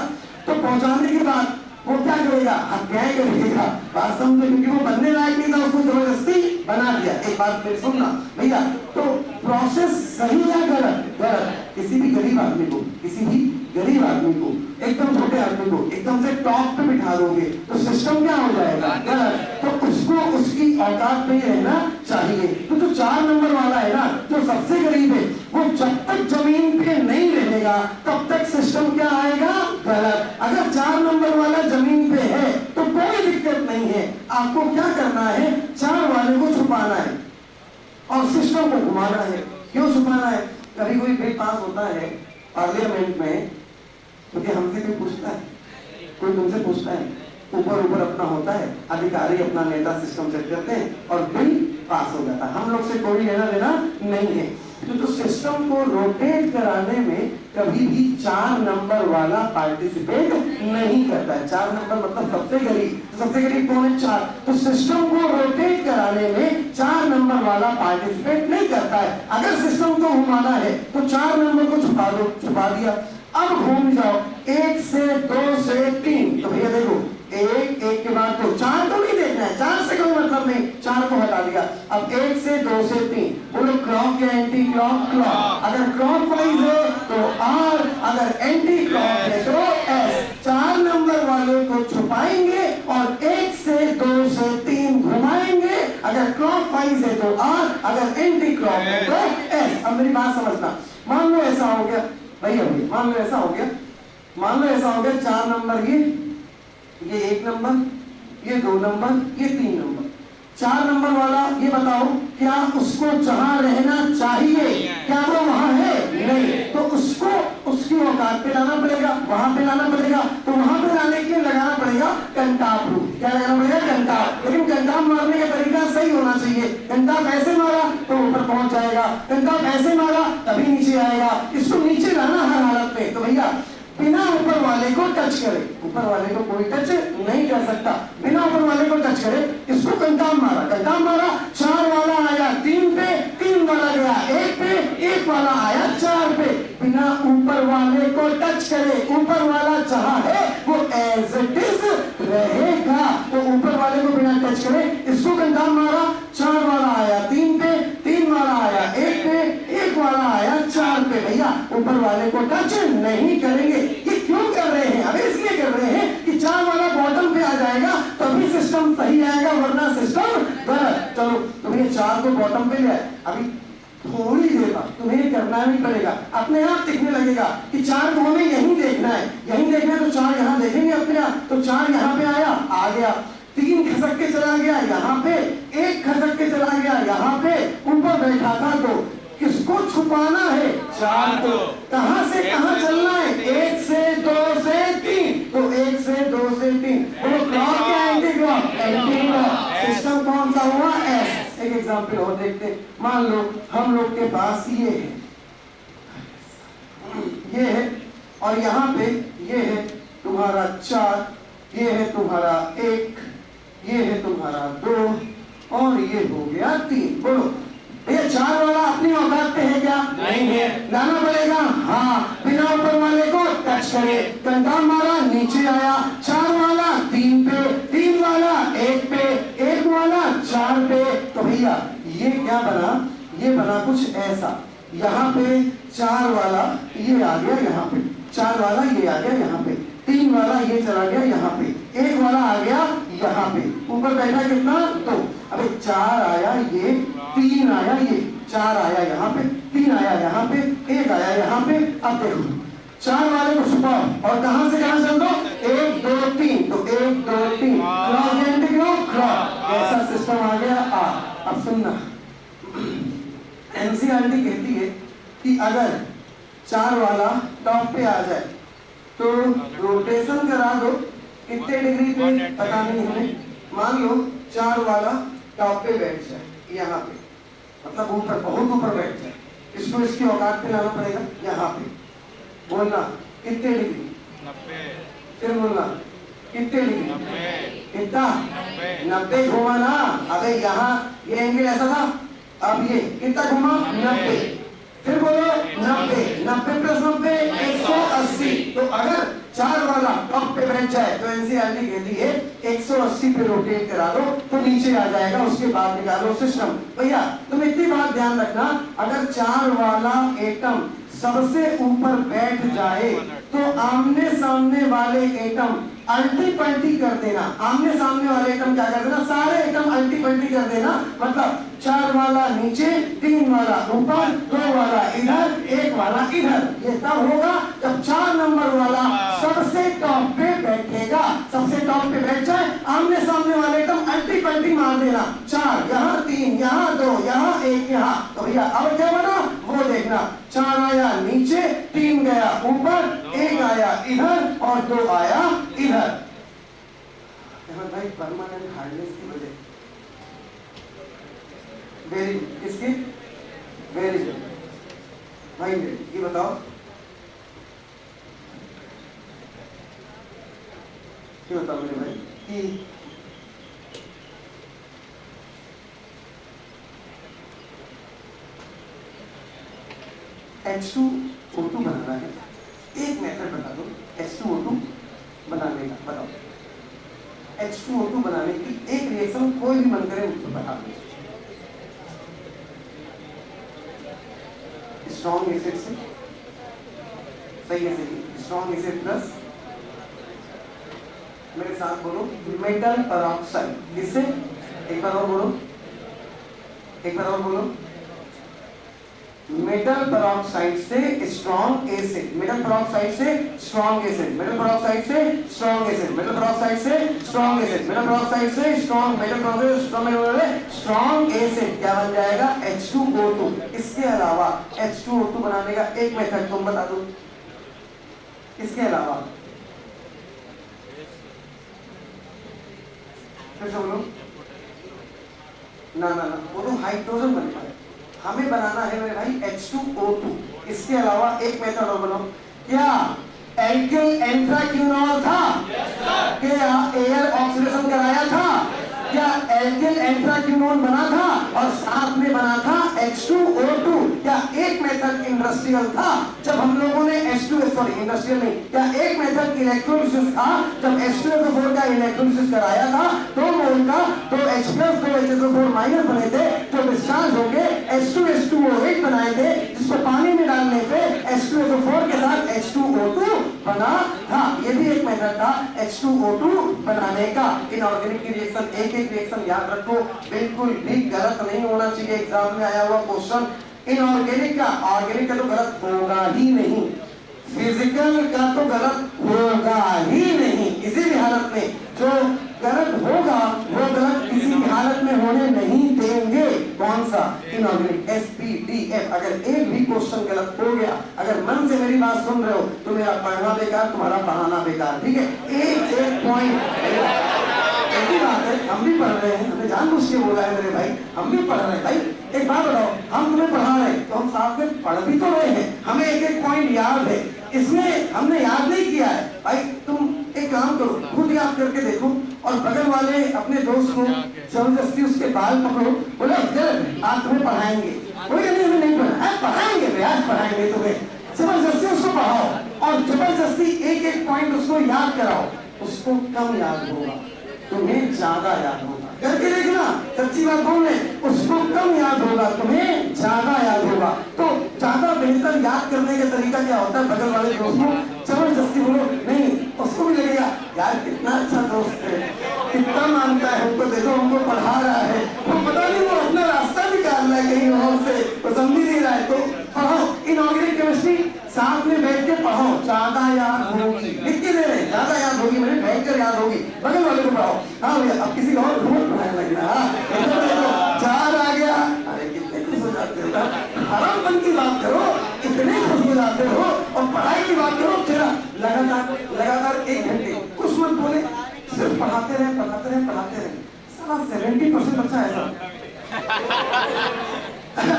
[SPEAKER 1] तो पहुंचाने के बाद वो क्या करेगा, अध्याय करेगा, बात समझो, क्योंकि वो बनने लायक नहीं था, उसको जबरदस्ती बना दिया। एक बात फिर सुनना भैया, तो प्रोसेस सही या गलत, गलत। किसी भी गरीब आदमी को, किसी भी गरीब आदमी को, एकदम छोटे आदमी को एकदम से टॉप पे बिठा दोगे तो सिस्टम क्या हो जाएगा, गलत। तो उसको उसकी औकात पे रहना चाहिए। तो जो 4 नंबर वाला है ना, जो सबसे गरीब है, वो जब तक जमीन पे नहीं रहेगा तब तक सिस्टम क्या आएगा, गलत। अगर 4 नंबर वाला जमीन पे है तो कोई दिक्कत नहीं है, आपको क्या करना है, 4 वाले को छुपाना है और सिस्टम को घुमाना है। क्यों छुपाना है, कभी कोई बिल पास होता है पार्लियामेंट में, क्योंकि हमसे कोई पूछता है, कोई तुमसे पूछता है, ऊपर अपना होता है, अधिकारी अपना नेता सिस्टम सेट करते हैं और बिल पास हो जाता है, हम लोग से कोई लेना देना नहीं है। तो सिस्टम को रोटेट कराने में कभी भी 4 नंबर वाला पार्टिसिपेट नहीं करता है। 4 नंबर मतलब सबसे गरीब कौन है, 4। तो सिस्टम को रोटेट कराने में 4 नंबर वाला पार्टिसिपेट नहीं करता है। अगर सिस्टम को घुमाना है तो 4 नंबर को छुपा दो, छुपा दिया। अब घूम जाओ 1 से 2 से 3, तो भैया देखो 1 के बाद 2, 4 को नहीं देखना है, 4 से कोई मतलब नहीं, 4 को हटा दिया। अब 1 से 2 से 3, बोलो क्लॉक या एंटी क्लॉक, क्लॉक। अगर क्लॉक वाइज है तो R, अगर एंटी क्लॉक है तो S। 4 नंबर वाले को छुपाएंगे और 1 से 2 से 3 घुमाएंगे। अगर क्लॉक वाइज है तो R, अगर एंटी क्लॉक है तो S। अब मेरी बात समझना, मान लो ऐसा हो गया भैया, मान लो ऐसा हो गया 4 नंबर, ये 1 नंबर, ये 2 नंबर, ये 3 नंबर। 4 नंबर वाला ये बताओ, क्या उसको जहां रहना चाहिए क्या वो वहां है, नहीं, तो उसको उसकी औकात पे लाना पड़ेगा, वहां पे लाना पड़ेगा। तो वहां पे लाने के लिए लगाना पड़ेगा कंटाप रूट। क्या लगाना पड़ेगा, कंटाप। लेकिन कंटाप मारने का तरीका सही होना चाहिए। कंटाप ऐसे मारा तो ऊपर पहुंच जाएगा, कंटाप ऐसे मारा तभी नीचे आएगा। इसको नीचे लाना हर हालत में। तो भैया बिना ऊपर वाले को टच करे, ऊपर वाले को कोई टच नहीं कर सकता, बिना ऊपर वाले को टच करे। इसको कंटाप मारा, 4 वाला आया 3 पे, 3 वाला गया 1 पे, 1 वाला आया 4 पे। बिना ऊपर वाले को टच करे, ऊपर वाला जहां है वो एज इट इज रहेगा। तो ऊपर वाले को बिना टच करे इसको कंटाप मारा, 4 वाला आया 3 पे, 3 वाला आया 1 पे, 1 वाला आया 4 पे। भैया ऊपर वाले को टच नहीं करेंगे। ये क्यों कर रहे हैं, अब इसलिए कर रहे हैं कि 4 वाला बॉटम पे आ जाएगा तभी सिस्टम सही आएगा, वरना सिस्टम गलत। चलो भैया 4 को बॉटम पे ले आए, अभी थोड़ी देर बाद तुम्हें करना नहीं पड़ेगा, अपने आप दिखने लगेगा कि 4 को हमें यहीं देखना है, यहीं देखना है, तो 4 यहाँ देखेंगे अपने आप, तो 4 यहाँ पे आया, आ गया, 3 खसक के चला गया यहाँ पे, 1 खसक के चला गया यहाँ पे, ऊपर बैठा था तो किसको छुपाना है? 4 को। कहां से कहां चलना है? 1 से 2 से 3, तो 1 से 2 से 3, वो क्लॉक क्या anti clock? Anti clock. System कौन सा हुआ? एस। एक एग्जांपल और देखते हैं, मान लो हम लोग के पास ये है और यहाँ पे ये है तुम्हारा 4, ये है तुम्हारा 1, ये है तुम्हारा 2 और ये हो गया 3। बोलो भैया 4 वाला अपनी औकात पे है क्या? नहीं है। लाना पड़ेगा? हाँ, बिना ऊपर वाले को टच करे, कंट्रोल मारा, नीचे आया, 4 वाला 3 पे, 3 वाला 1 पे, 1 वाला 4 पे, तो भैया ये क्या बना? ये बना कुछ ऐसा, यहाँ पे 4 वाला ये आ गया यहाँ पे, 4 वाला ये आ गया यहाँ पे, 3 वाला ये चला गया यहाँ पे, 1 वाला आ गया यहाँ पे, ऊपर बैठा कितना? 2। अबे 4 आया ये, 3 आया ये, 4 आया यहाँ पे, 3 आया यहाँ पे, 1 आया यहाँ पे। अब देखो 4 वाले को छुपाओ और कहां से कहां चल दो? 1 2 3, तो 1 2 3 क्लॉक एंटी क्लॉक क्लॉक, ऐसा सिस्टम आ गया। अब सुनना, एनसीईआरटी कहती है कि अगर 4 वाला टॉप पे आ जाए तो रोटेशन करा दो, कितने डिग्री पे पता नहीं हमें, मान लो 4 वाला टॉप पे बैठ जाए यहाँ पे, मतलब ऊपर, बहुत ऊपर बैठ जाए, इसको इसकी औकात पे लाना पड़ेगा यहाँ पे। बोलना कितने डिग्री?
[SPEAKER 2] 90।
[SPEAKER 1] फिर बोलना कितने डिग्री?
[SPEAKER 2] 90।
[SPEAKER 1] कितना? 90 घुमा ना। अबे यहाँ ये एंगल ऐसा था, अब ये कितना घुमा? 90। फिर बोलो 90, 90 प्लस 90 180। तो अगर 4 वाला टॉप पे बैठ जाए तो एनसीईआरटी कहती है 180 पे रोटेट करा दो तो नीचे आ जाएगा, उसके बाद निकालो सिस्टम। भैया तुम इतनी बात ध्यान रखना, अगर 4 वाला एटम सबसे ऊपर बैठ जाए तो आमने सामने वाले एटम अल्टी पल्टी कर देना, आमने सामने वाले एटम क्या कर देना? सारे एटम अल्टी पल्टी कर देना, मतलब 4 वाला नीचे, 3 वाला ऊपर, 2 वाला इधर, 1 वाला इधर। ये तब होगा जब 4 नंबर वाला सबसे टॉप पे बैठेगा, सबसे टॉप पे बैठ जाए, आमने सामने वाले एटम अल्टी पल्टी मार देना, 4 यहाँ, 3 यहाँ, 2 यहाँ, 1 यहाँ। तो भैया अब क्या बना वो देखना, 4 आया नीचे, 3 गया ऊपर, 1 आया इधर और 2 आया इधर। भाई परमानेंट हार्डनेस की वजह, वेरी गुड, किसकी? वेरी गुड भाई, ये बताओ क्या बताओ मेरे भाई कि H2O2 बनाना है, एक मेथड बता दो H2O2 बनाने का, बताओ H2O2 बनाने की एक रिएक्शन कोई भी मन करे मुझको बता दो। स्ट्रॉन्ग एसिड से, सही है, सही, स्ट्रॉन्ग एसिड प्लस, मेरे साथ बोलो, मेटल पेरोक्साइड, इससे एक बार और बोलो, एक बार और बोलो, मेटल पेरोक्साइड से स्ट्रॉन्ग एसिड, मेटल पेरोक्साइड से स्ट्रॉन्ग एसिड, मेटल पेरोक्साइड से स्ट्रॉन्ग एसिड, मेटल पेरोक्साइड से स्ट्रॉन्ग एसिड, मेटल पेरोक्साइड से strong, metal peroxide strong acid, क्या बन जाएगा? H2O2। इसके अलावा H2O2 बनाने का एक मेथड तुम बता दो, इसके अलावा फिर से बोलो। ना ना ना, वो तो हाइड्रोजन बन पाए, हमें बनाना है मेरे भाई H2O2। इसके अलावा एक मेथड और बनाओ, क्या एल्किल एंथ्राक्विनोल था? क्या एयर ऑक्सीडेशन कराया था? क्या एल्किल एंथ्राक्विनोल बना था और साथ में बना था H2O2? क्या एक मेथड इंडस्ट्रियल था जब हम लोगों ने इंडस्ट्रियल नहीं, क्या एक मेथड इलेक्ट्रोलिसिस था जब H2SO4 का इलेक्ट्रोलिसिस कराया था, 2 मोल का 2H+ 2HSO4 माइनस बने थे जो डिस्चार्ज होके H2H2O8 बनाए थे, जिसको पानी में डालने पे H2SO4 के साथ H2O2 बना था। ये भी एक मेथड था H2O2 बनाने का। इनऑर्गेनिक की रिएक्शन, एक एक रिएक्शन याद रखो, बिल्कुल भी गलत नहीं होना चाहिए। एग्जाम में आया हुआ क्वेश्चन इनऑर्गेनिक का, ऑर्गेनिक का तो गलत होगा ही नहीं, फिजिकल का तो गलत होगा ही नहीं किसी भी हालत में। जो गलत होगा वो गलत किसी भी हालत में होने नहीं देंगे। कौन सा? Inorganic, SPDF। अगर एक भी क्वेश्चन गलत हो गया, अगर मन से मेरी बात सुन रहे हो, तो मेरा पढ़ना बेकार, तुम्हारा पढ़ाना बेकार, ठीक है? एक पॉइंट बात है, हम भी पढ़ रहे हैं, हमने जानबूझ के बोला है मेरे भाई, हम भी पढ़ रहे हैं भाई। एक बात बताओ, हम तुम्हें पढ़ा रहे हैं तो हम साथ में पढ़ भी तो रहे हैं, हमें एक एक पॉइंट याद है, इसमें हमने याद नहीं किया है। भाई तुम एक काम करो, खुद याद करके देखो और बगल वाले अपने दोस्त को जबरदस्ती उसके बाल पकड़ो, बोलो आज तुम्हें पढ़ाएंगे। बोले नहीं हमें नहीं पढ़ा, पढ़ाएंगे, आज पढ़ाएंगे तुम्हें। जबरदस्ती उसको पढ़ाओ और जबरदस्ती एक एक पॉइंट उसको याद कराओ, उसको कम याद होगा, तुम्हें ज्यादा याद होगा। करके देखना, सच्ची बात बोल रहे, उसको कम याद होगा, तुम्हें ज्यादा याद होगा। तो ज्यादा बेहतर याद करने का तरीका क्या होता है? बगल वाले दोस्त को जबरदस्ती बोलो, नहीं उसको भी लगेगा यार कितना अच्छा दोस्त है, कितना मानता है हमको, देखो हमको पढ़ा रहा है, वो पता नहीं वो अपना रास्ता निकाल रहा है कहीं और से, वो समझ नहीं रहा है। तो पढ़ो इनऑर्गेनिक केमिस्ट्री, साथ में बैठ के पढ़ो, ज्यादा याद होगी। लिख के दे रहे, ज्यादा याद होगी, मैंने बैठ कर याद होगी। बगल वाले को पढ़ाओ, हाँ भैया अब किसी और रोज पढ़ाने लगना, चार आ गया, अरे कितने खुश हो जाते हो, आरामपन की बात करो, इतने खुश हो जाते हो, और पढ़ाई की बात करो, तेरा लगातार 1 घंटे कुछ मत बोले, सिर्फ पढ़ाते रहे पढ़ाते रहे पढ़ाते रहे। साला 70% बच्चा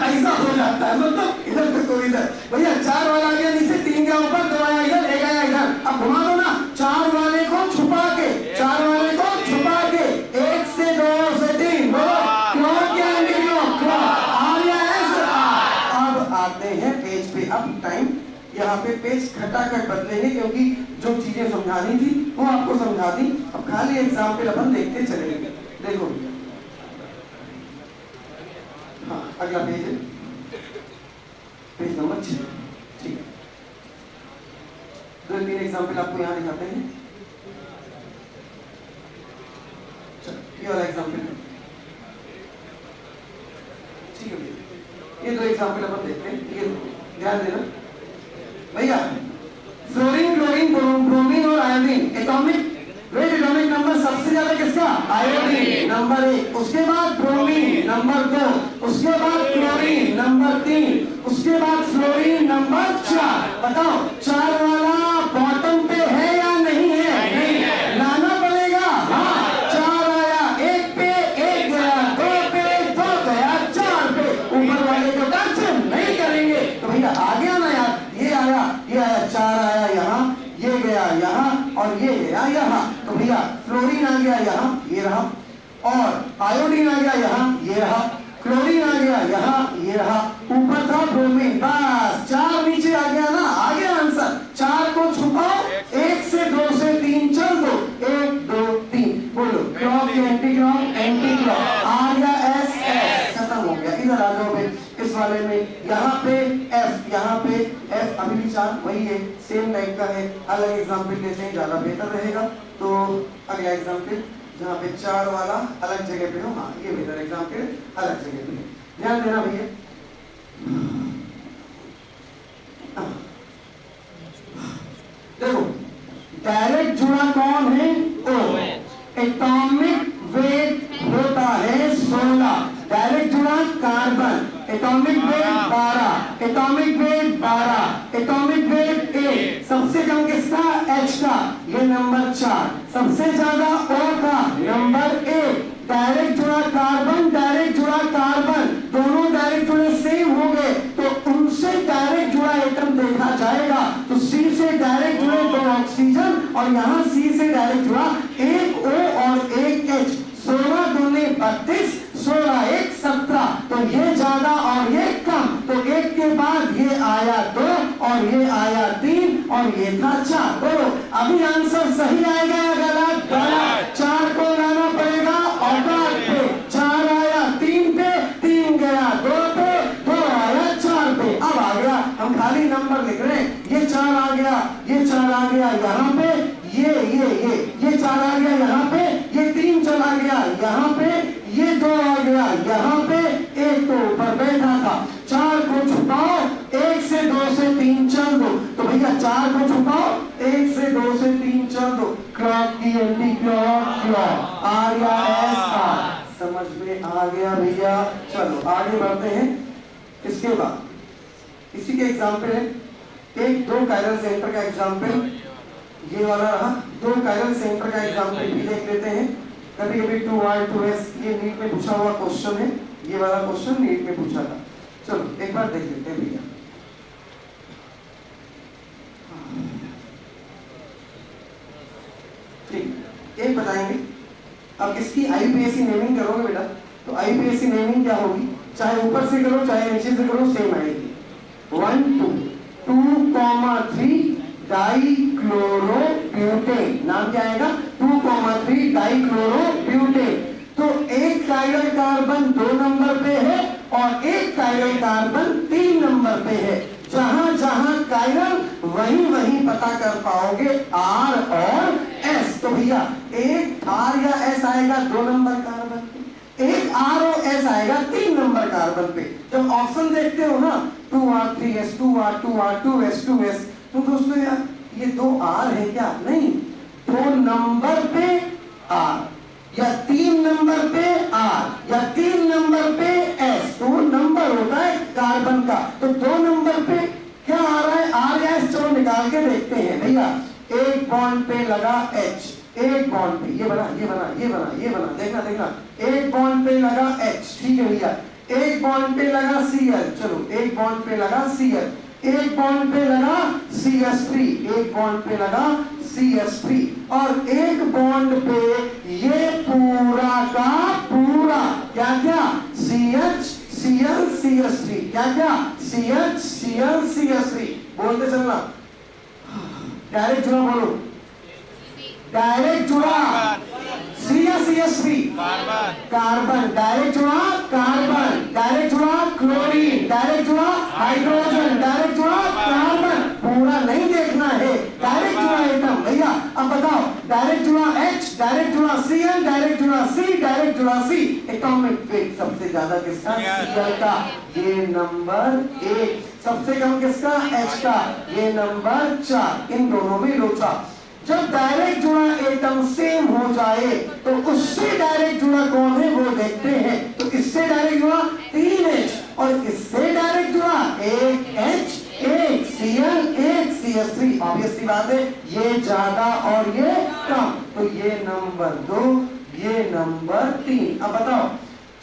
[SPEAKER 1] ऐसा हो जाता है, मतलब इधर से कोई इधर, भैया 4 वाला आ गया नीचे, 3 गया ऊपर, 2 आया इधर, 1 आया इधर, अब घुमा दो ना, 4 वाले को छुपा के, 4 वाले को छुपा के, 1 से 2 से 3 बोलो, क्यों क्या अब आते हैं पेज पे। अब टाइम यहाँ पे पेज खटाखट बदलेंगे क्योंकि जो चीजें समझानी थी वो आपको समझा दी, अब खाली एग्जाम्पल अपन देखते चलेंगे। देखो हाँ अगला पेज है, पेज नंबर 6, ठीक है। 2-3 एग्जाम्पल आपको यहाँ दिखाते हैं। ये वाला एग्जाम्पल ठीक है, ये 2 एग्जाम्पल अपन देखते हैं, ये ध्यान देना भैया। फ्लोरीन, क्लोरीन, ब्रोमीन और iodine, atomic weight, atomic number सबसे ज्यादा किसका? आयोडीन नंबर 1, उसके बाद ब्रोमीन नंबर 2, उसके बाद क्लोरीन नंबर 3, उसके बाद फ्लोरीन नंबर 4। बताओ 4 वाला बॉटम पे है या नहीं है? नहीं है, लाना पड़ेगा। हाँ 4 आया, 1 पे 1 गया, 2 पे 2 गया, 4 पे, ऊपर वाले को टेंशन नहीं करेंगे। तो भैया आ गया ना यार, ये आया 4 आया यहाँ, ये गया यहाँ और ये गया यहाँ। तो भैया फ्लोरीन आ गया यहाँ, ये रहा, और आयोडीन आ गया यहाँ, ये रहा, क्लोरीन आ गया यहाँ, ये रहा, ऊपर था ब्रोमीन, बस 4 नीचे आ गया ना, आ गया आंसर। 4 को छुपाओ, 1 से 2 से 3 चल दो, 1 2 3 बोलो, क्लॉक या एंटी क्लॉक? Anti clock. आ गया S, खत्म हो गया। इधर आ जाओ भाई, इस वाले में यहाँ पे F, यहाँ पे F, अभी भी 4 वही है, सेम टाइप का है। अलग एग्जाम्पल लेते हैं, ज्यादा बेहतर रहेगा। तो अगला एग्जाम्पल जहाँ पे 4 वाला अलग जगह पे हो, हाँ ये बेहतर एग्जाम्पल अलग जगह पे, ध्यान देना भैया। देखो डायरेक्ट जुड़ा कौन है? O। एटॉमिक वेट होता है 16, डायरेक्ट जुड़ा carbon, atomic weight 12, atomic weight 12, atomic weight 1, सबसे कम किसका? H का, ये नंबर 4, सबसे ज्यादा O का, नंबर 1। डायरेक्ट जुड़ा कार्बन, डायरेक्ट जुड़ा कार्बन, दोनों डायरेक्ट जुड़े सेम हो गए, तो उनसे डायरेक्ट जुड़ा एटम देखा जाएगा। तो C से डायरेक्ट जुड़े 2 ऑक्सीजन और यहाँ C से डायरेक्ट जुड़ा 1 O और 1 H, 16 दूनी 32, 16 1 17, तो ये ज्यादा और ये कम, तो 1 के बाद ये और ये आया 3 और ये था 4। बोलो अभी आंसर सही आएगा या गलत? गलत। 4 को लाना पड़ेगा औकात पे। 4 आया 3 पे, 3 गया 2 पे, 2 आया 4 पे। अब आ गया, हम खाली नंबर लिख रहे हैं। ये 4 आ गया, ये 4 आ गया यहाँ पे, ये 4 आ गया यहाँ पे, ये 3 चला गया यहाँ पे, ये 2 आ गया यहाँ पे, एक तो ऊपर बैठा था। 4 को छुपाओ, 1 से 2 से 3 चल दो। तो भैया 4 को छुपाओ, 1 से 2 से 3 चल दो। क्लॉक की एंटी क्लॉक, क्लॉक आर या एस आर, समझ में आ गया भैया? चलो आगे बढ़ते हैं। इसके बाद इसी के एग्जाम्पल है, एक 2 कायरल सेंटर का एग्जाम्पल ये वाला रहा। 2 कायरल सेंटर का एग्जाम्पल भी देख लेते हैं। कभी कभी 2R 2S ये नीट में पूछा हुआ क्वेश्चन है, ये वाला क्वेश्चन नीट में पूछा था। चलो एक बार देख लेते हैं भैया। ठीक, एक बताएंगे। अब इसकी आईपीएससी नेमिंग करोगे बेटा, तो आईपीएससी नेमिंग क्या होगी? चाहे ऊपर से करो चाहे नीचे से करो, सेम आएगी। 1 2 2,3 डाइक्लोरोब्यूटेन, नाम क्या आएगा? 2,3 डाइक्लोरोब्यूटेन। तो एक कायरल कार्बन 2 नंबर पे है और एक कायरल कार्बन 3 नंबर पे है। जहां जहां कायरल वहीं वहीं पता कर पाओगे आर और एस। तो भैया एक आर या एस आएगा 2 नंबर कार्बन पे, एक आर और एस आएगा 3 नंबर कार्बन पे। जब ऑप्शन देखते हो ना 2R 3S 2R 2R 2S 2S, तो दोस्तों यार ये 2 आर है क्या? नहीं, 2 नंबर पे आर या 3 नंबर पे आर या 3 नंबर पे एस। 2 नंबर होता है कार्बन का, तो 2 नंबर पे क्या आ रहा है? आर या एस। चलो निकाल के देखते हैं भैया। एक बॉन्ड पे लगा H, एक बॉन्ड पे ये बना, ये बना, ये बना, ये बना, देखना देखना। एक बॉन्ड पे लगा H, ठीक है भैया। एक बॉन्ड पे लगा Cl, चलो एक बॉन्ड पे लगा Cl, एक बॉन्ड पे लगा CH3, एक बॉन्ड पे लगा CH3 और एक बॉन्ड पे ये पूरा का पूरा क्या क्या? CH Cl CH3, क्या क्या? CH Cl CH3। बोलते चलना, डायरेक्ट जुड़ा बोलो, डायरेक्ट जुड़ा C या CH3 कार्बन, डायरेक्ट जुड़ा कार्बन, डायरेक्ट जुड़ा क्लोरीन, डायरेक्ट जुड़ा हाइड्रोजन, डायरेक्ट जुड़ा कार्बन। पूरा नहीं देखना है, डायरेक्ट जुड़ा एकदम भैया। अब बताओ, डायरेक्ट जुड़ा H, डायरेक्ट जुड़ा Cl, डायरेक्ट जुड़ा C, डायरेक्ट जुड़ा C। एटॉमिक वेट सबसे ज्यादा किसका? Cl का, ये नंबर 1। सबसे कम किसका? H का, ये नंबर 4। इन दोनों में लोचा। जब डायरेक्ट जुड़ा एकदम सेम हो जाए तो उससे डायरेक्ट जुड़ा कौन है वो देखते हैं। तो इससे डायरेक्ट जुड़ा 3H और इससे डायरेक्ट जुड़ा 1H, 1 Cl, 1 CH3। ऑब्वियसली बात है, ये ज्यादा और ये कम, तो ये नंबर 2, ये नंबर 3। अब बताओ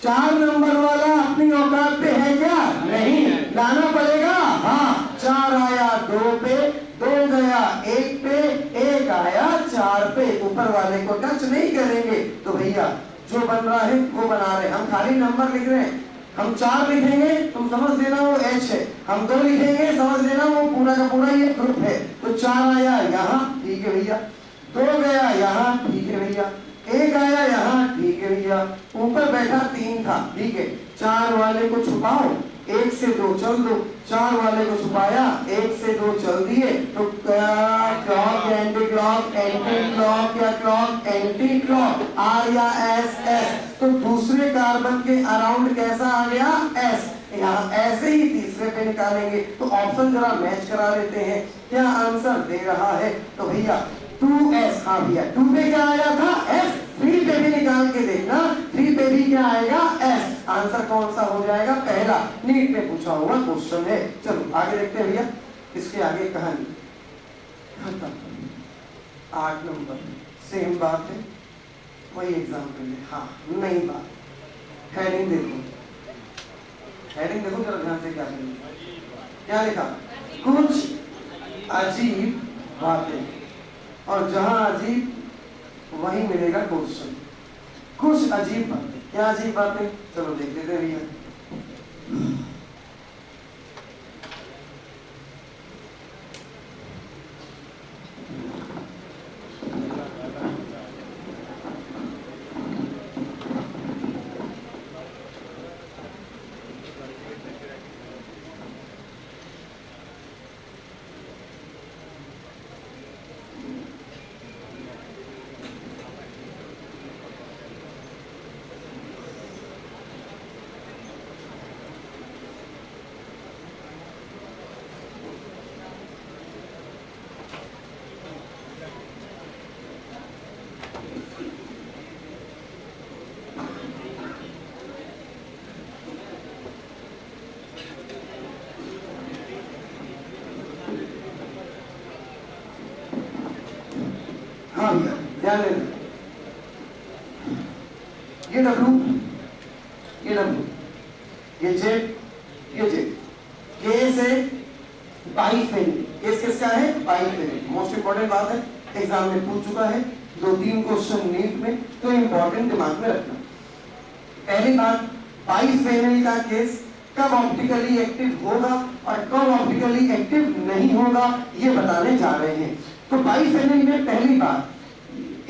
[SPEAKER 1] 4 नंबर वाला अपनी औकात पे है क्या? नहीं, लाना पड़ेगा। हाँ, 4 आया 2 पे, 2 गया 1 पे, 1 आया 4 पे। ऊपर वाले को टच नहीं करेंगे। तो भैया जो बन रहा है वो बना रहे, हम खाली नंबर लिख रहे हैं। हम 4 लिखेंगे तुम समझ लेना वो H है, हम 2 लिखेंगे समझ लेना वो पूरा का पूरा ये ग्रुप है। तो 4 आया यहाँ, ठीक है भैया। 2 गया यहाँ, ठीक है भैया। 1 आया यहाँ, ठीक है भैया। ऊपर बैठा 3 था, ठीक है। 4 वाले को छुपाओ, 1 से 2 चल दो। 4 वाले को छुपाया, 1 से 2 चल दिए। तो clock anti clock, anti clock या क्लॉक एंटी क्लॉक, आर या एस एस। तो दूसरे कार्बन के अराउंड कैसा आ गया? एस। यहाँ ऐसे ही तीसरे पे निकालेंगे। तो ऑप्शन जरा मैच करा लेते हैं, क्या आंसर दे रहा है? तो भैया 2S, हाँ भैया 2 पे क्या आया था? S। 3 पे भी निकाल के देखना, 3 पे भी क्या आएगा? S। आंसर कौन सा हो जाएगा? पहला। नीट में पूछा हुआ क्वेश्चन है। चलो आगे देखते हैं भैया, इसके आगे कहानी खत्म। 8 नंबर सेम बात है, वही एग्जाम्पल है। हाँ नई बात, हेडिंग देखो, हेडिंग देखो जरा ध्यान से। क्या लिखा? कुछ अजीब बातें, और जहां अजीब वहीं मिलेगा क्वेश्चन। कुछ अजीब बातें, क्या अजीब बातें? चलो देख लेते हैं भैया।
[SPEAKER 2] 1
[SPEAKER 1] ध्यान देना, ये W, ये W, ये Z, ये Z। केस है बाइफेनिल। केस किसका है? बाइफेनिल। मोस्ट इंपॉर्टेंट बात है, एग्जाम में पूछ चुका है, 2-3 क्वेश्चन नीट में, तो इंपॉर्टेंट दिमाग में रखना। पहली बात, बाइफेनिल का केस कब ऑप्टिकली एक्टिव होगा और कब ऑप्टिकली एक्टिव नहीं होगा, ये बताने जा रहे हैं। तो बाइफेनिल में पहली बात,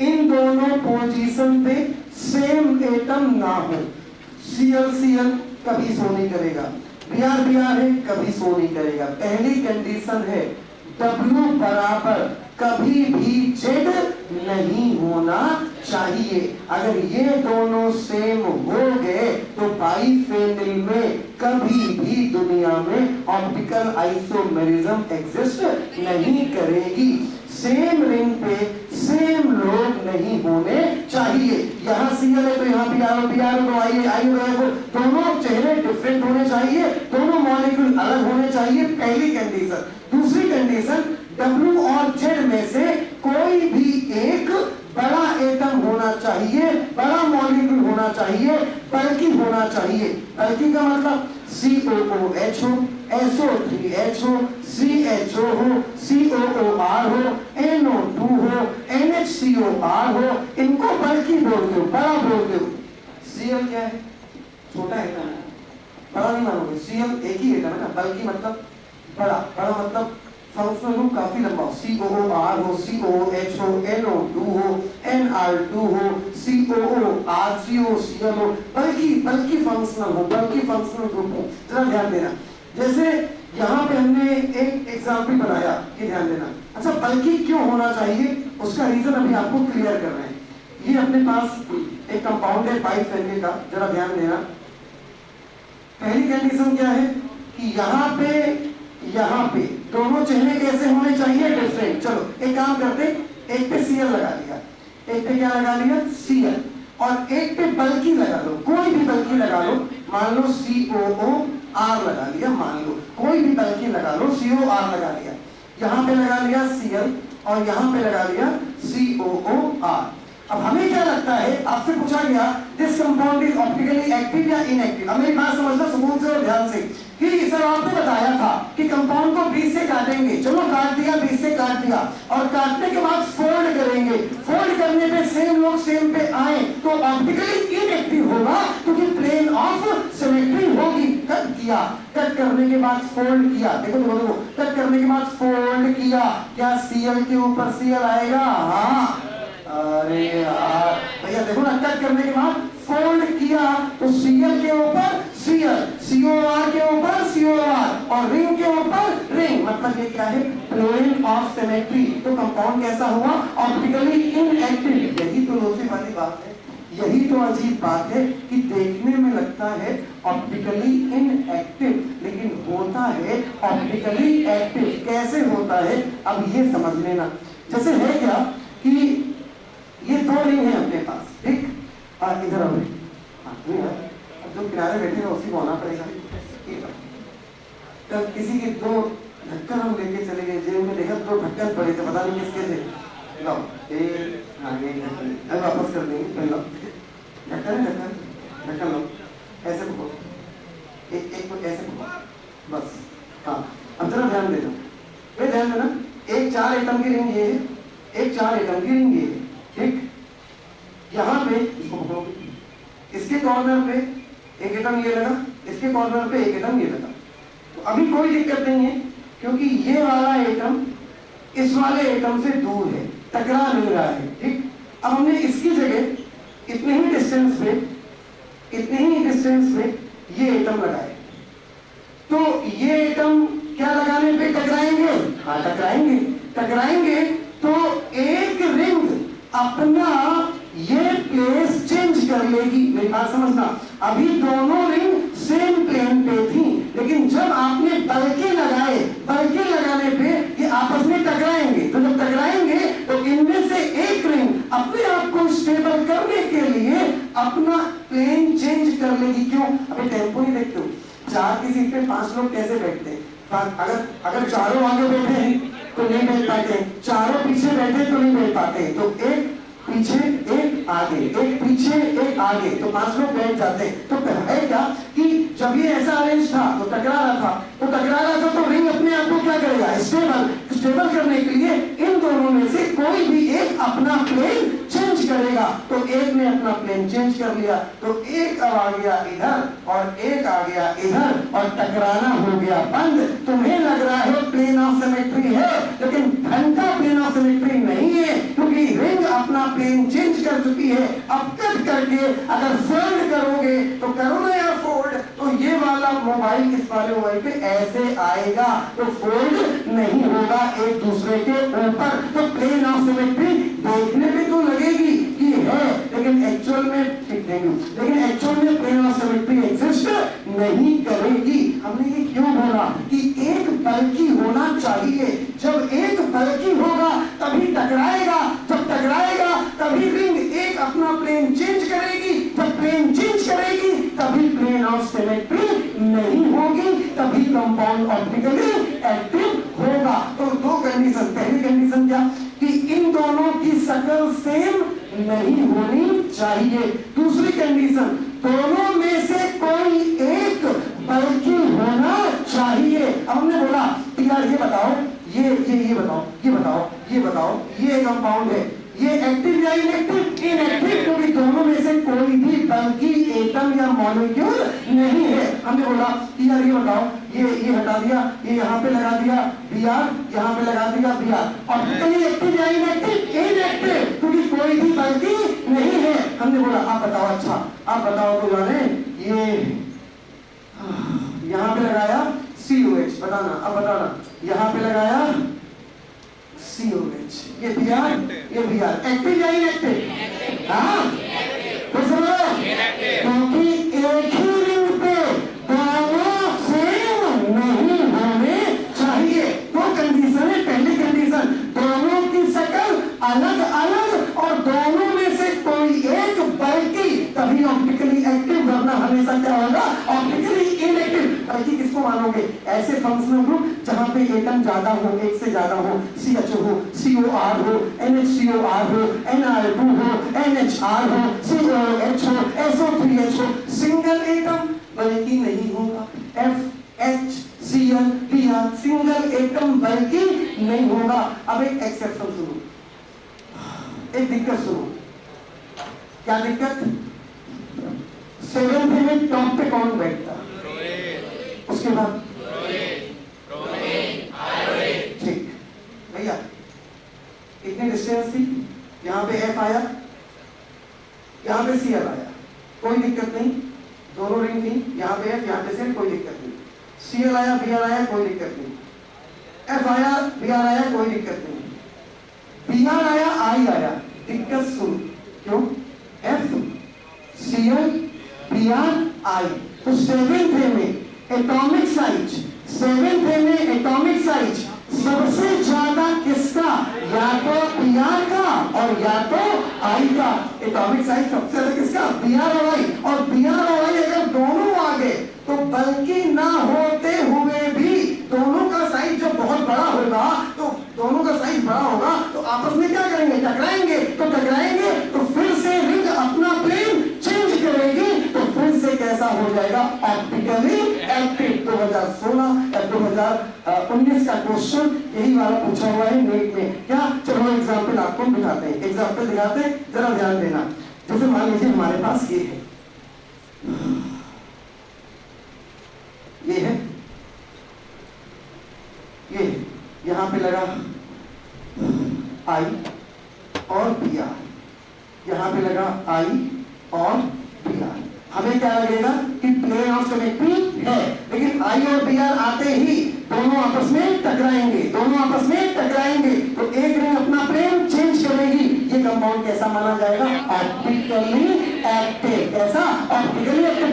[SPEAKER 1] इन दोनों पोजीशन पे सेम एटम ना हो। Cl कभी शो नहीं करेगा, Br है कभी शो नहीं करेगा। पहली कंडीशन है W बराबर कभी भी Z नहीं होना चाहिए। अगर ये दोनों सेम हो गए तो बाइफेनिल में कभी भी दुनिया में ऑप्टिकल आइसोमेरिज्म एग्जिस्ट नहीं करेगी। सेम रिंग पे सेम लोग नहीं होने चाहिए। यहाँ Cl है तो यहाँ Br तो I दोनों चेहरे डिफरेंट होने चाहिए, दोनों मॉलिक्यूल अलग होने चाहिए, पहली कंडीशन। दूसरी कंडीशन, W और Z में से कोई भी एक बड़ा एटम होना चाहिए, बड़ा मॉलिक्यूल होना चाहिए, बल्कि होना चाहिए। बल्कि का मतलब COOH हो, SO3H हो, CHO हो, COOR हो, NO2 हो, NHCOR हो, इनको बल्कि बोलते हो, बड़ा बोलते हो। Cl क्या है? छोटा एटम है, बड़ा नहीं मानोगे। Cl एक ही एटम है ना, बल्कि मतलब बड़ा, बड़ा मतलब फंक्शनल ग्रुप काफी लंबा हो, COOR हो, COOH हो, NO2 हो, NR2 हो, COOR, COCl हो, बल्कि फंक्शनल हो, बल्कि फंक्शनल ग्रुप हो। जरा ध्यान देना, जैसे यहाँ पे हमने एक एग्जाम्पल बनाया कि ध्यान देना। अच्छा, बल्कि क्यों होना चाहिए उसका रीजन अभी आपको क्लियर कर रहे हैं। ये अपने पास एक कंपाउंड है बाइफेनिल का, जरा ध्यान देना। पहली कंडीशन क्या है कि यहाँ पे दोनों चेहरे कैसे होने चाहिए? डिफरेंट। चलो एक काम करते, एक पे Cl लगा लिया, एक पे क्या लगा लिया? Cl, और एक पे बल्कि लगा लो, कोई भी बल्कि लगा लो। मान लो COOR लगा लिया, मान लो कोई भी बल्कि लगा लो, COR लगा लिया, यहाँ पे लगा लिया Cl और यहाँ पे लगा लिया COOR। अब हमें क्या लगता है, आपसे पूछा गया this compound is optically active या इनएक्टिव। अब मेरी बात समझना सुकून से और ध्यान से कि सर आपने बताया था कि कंपाउंड को बीच से काटेंगे, चलो काट दिया, बीच से काट दिया, और काटने के बाद फोल्ड करेंगे, फोल्ड करने पे सेम लोग सेम पे आए तो ऑप्टिकली इनएक्टिव होगा, क्योंकि प्लेन ऑफ सिमेट्री होगी। कट किया, कट करने के बाद फोल्ड किया, देखो देखो, कट करने के बाद फोल्ड किया, क्या Cl के ऊपर Cl आएगा? हाँ, अरे यार भैया देखो ना, कट करने के बाद फोल्ड किया तो Cl के ऊपर Cl, COR के ऊपर COR और रिंग के ऊपर रिंग। मतलब ये क्या है? Plane of symmetry. तो कंपाउंड कैसा हुआ? Optically inactive. यही तो लॉजिक वाली बात है, यही तो अजीब बात है कि देखने में लगता है ऑप्टिकली इनएक्टिव, लेकिन होता है ऑप्टिकली एक्टिव। कैसे होता है अब ये समझ लेना। जैसे है क्या कि ये दो रिंग है अपने पास, ठीक? इधर आओ, अब जो किनारे बैठे हैं उसी को आना पड़ेगा। तब किसी के दो ढक्कन हम लेके चले गए, जेब में देखा दो ढक्कन पड़े थे, पता नहीं किसके थे। लो अब वापस कर देंगे, पहले ढक्कन है, ढक्कन लो, ऐसे पकड़ो, एक को ऐसे पकड़ो, बस। हाँ, अब जरा ध्यान देना, फिर ध्यान देना, एक 4 एटम की रिंग ये है, एक 4 एटम की रिंग ये है, ठीक? यहाँ पे इसको पकड़ो, इसके कॉर्नर पे एक एटम ये लगा, इसके कॉर्नर पे एक एटम ये लगा। तो अभी कोई दिक्कत नहीं है, क्योंकि ये वाला एटम इस वाले एटम से दूर है, टकरा नहीं रहा है, ठीक? अब हमने इसकी जगह इतने ही डिस्टेंस पे ये एटम लगाए, तो ये एटम क्या लगाने पे टकराएंगे? हाँ, टकराएंगे तो एक रिंग अपना ये प्लेस चेंज कर लेगी। मेरी बात समझना, अभी दोनों रिंग सेम प्लेन पे थी, लेकिन जब आपने बल्कि लगाने पे ये आपस में टकराएंगे। तो जब टकराएंगे तो इनमें से एक रिंग अपने आप को स्टेबल करने के लिए अपना प्लेन चेंज कर लेगी। क्यों? अभी टेम्पो नहीं देखते हो, 4 की सीट पे 5 लोग कैसे बैठते हैं? अगर चारों आगे बैठे हैं तो नहीं बैठ पाते, चारों पीछे बैठे तो नहीं बैठ पाते, तो एक पीछे एक आगे, एक पीछे एक आगे, तो 5 लोग बैठ जाते हैं। तो है क्या कि जब ये ऐसा अरेंज था तो टकरा रहा था, तो रिंग अपने आप को क्या करेगा, स्टेबल करने के लिए इन दोनों में से कोई भी एक अपना प्लेन चेंज करेगा। तो एक ने अपना प्लेन चेंज कर लिया, तो एक अब आ गया इधर और एक आ गया इधर और टकराना हो गया बंद। तुम्हें लग रहा है प्लेन ऑफ सिमेट्री है, लेकिन घंटा प्लेन ऑफ सिमेट्री नहीं है, क्योंकि रिंग अपना प्लेन चेंज कर चुकी है। अब कट करके अगर फोल्ड करोगे तो करो ना यार फोल्ड, तो ये वाला मोबाइल इस वाले मोबाइल पे ऐसे आएगा, तो फोल्ड नहीं होगा एक दूसरे के ऊपर। तो प्लेन ऑफ सिमेट्री देखने में तो लगेगी कि है, लेकिन एक्चुअल में प्लेन ऑफ सिमेट्री एग्जिस्ट नहीं करेगी। हमने ये क्यों बोला कि एक बल्कि होना चाहिए। जब एक बल्कि होगा तभी टकराएगा, जब टकराएगा तभी रिंग एक अपना प्लेन चेंज करेगी, जब प्लेन चेंज करेगी तभी प्लेन ऑफ सिमेट्री नहीं होगी, तभी कंपाउंड ऑप्टिकली एक्टिव होगा। तो दो कंडीशन, पहली कंडीशन क्या कि इन दोनों की शक्ल सेम नहीं होनी चाहिए। दूसरी कंडीशन, दोनों में से कोई एक बल्कि होना चाहिए। अब हमने बोला कि यार ये बताओ, ये बताओ ये कंपाउंड है, ये एक्टिव या इनएक्टिव? इनएक्टिव, क्योंकि दोनों में से कोई भी बल्कि एटम या मॉलिक्यूल नहीं है। हमने बोला कि यार ये बताओ, ये हटा दिया, ये यहाँ पे लगा दिया Br, यहाँ पे लगा दिया Br, ऑप्टिकली एक्टिव या इनएक्टिव? इनएक्टिव, क्योंकि कोई भी बल्कि नहीं है। हमने बोला आप बताओ, अच्छा आप बताओ तो जाने, ये यहाँ पे लगाया COH, बताना, अब बताना, यहाँ पे लगाया COH, ये Br, एक्टिव या इनएक्टिव? हाँ, तो सुनो, क्योंकि एक ही रिंग पे दोनों सेम नहीं होने चाहिए। दो कंडीशन है। पहली कंडीशन, दोनों की शक्ल अलग अलग और दोनों में से कोई एक बल्कि, तभी ऑप्टिकली एक्टिव, वरना हमेशा क्या होगा, ऑप्टिकली इनएक्टिव। बल्कि किसको मानोगे? ऐसे फंक्शनल ग्रुप जहां पे एटम ज्यादा हो, एक से ज्यादा हो, CH हो, COR हो, NHCOR हो, NR2 हो, NHR हो, COH हो, SO3H हो, सिंगल एटम बल्कि नहीं होगा। FHCl Br सिंगल एटम बल्कि नहीं होगा। अब एक एक्सेप्शन सुनो, एक दिक्कत सुनो। क्या दिक्कत? 7th में टॉप पे कौन बैठता? उसके बाद ठीक भैया, इतनी डिस्टेंस थी, यहाँ पे F आया, यहाँ पे Cl आया, कोई दिक्कत नहीं, दोनों रिंग थी, यहाँ पे F, यहाँ पे Cl, कोई दिक्कत नहीं। Cl आया, Br आया, कोई दिक्कत नहीं। F आया, Br आया, कोई दिक्कत नहीं। Br आया, I आया, दिक्कत सुन, क्यों? F Cl Br I, तो 7th में एटॉमिक साइज, 7th में एटॉमिक साइज सबसे ज्यादा किसका? या तो Br का और या तो I का। एटॉमिक साइज सबसे ज्यादा किसका? Br और I। और Br और I अगर दोनों आ गए तो बल्कि ना होते हुए भी दोनों का साइज जब बहुत बड़ा होगा, तो दोनों का साइज बड़ा होगा तो आपस में क्या करेंगे? टकराएंगे। तो टकराएंगे तो फिर से रिंग अपना प्लेन चेंज करेगी, तो फिर से कैसा हो जाएगा? Optically active. 2019 का क्वेश्चन यही वाला पूछा हुआ है नेट में। क्या? चलो एग्जाम्पल आपको दिखाते हैं, एग्जाम्पल दिखाते हैं, जरा ध्यान देना। जैसे मान लीजिए हमारे पास ये है, ये है, ये यहाँ पे लगा I और Br, यहाँ पे लगा I और Br। हमें क्या लगेगा कि प्लेन ऑफ सिमेट्री है, लेकिन I और Br आते ही दोनों आपस में टकराएंगे, दोनों आपस में टकराएंगे, तो एक रिंग अपना प्लेन चेंज करेगी। ये कंपाउंड कैसा माना जाएगा? Optically active. कैसा? Optically active.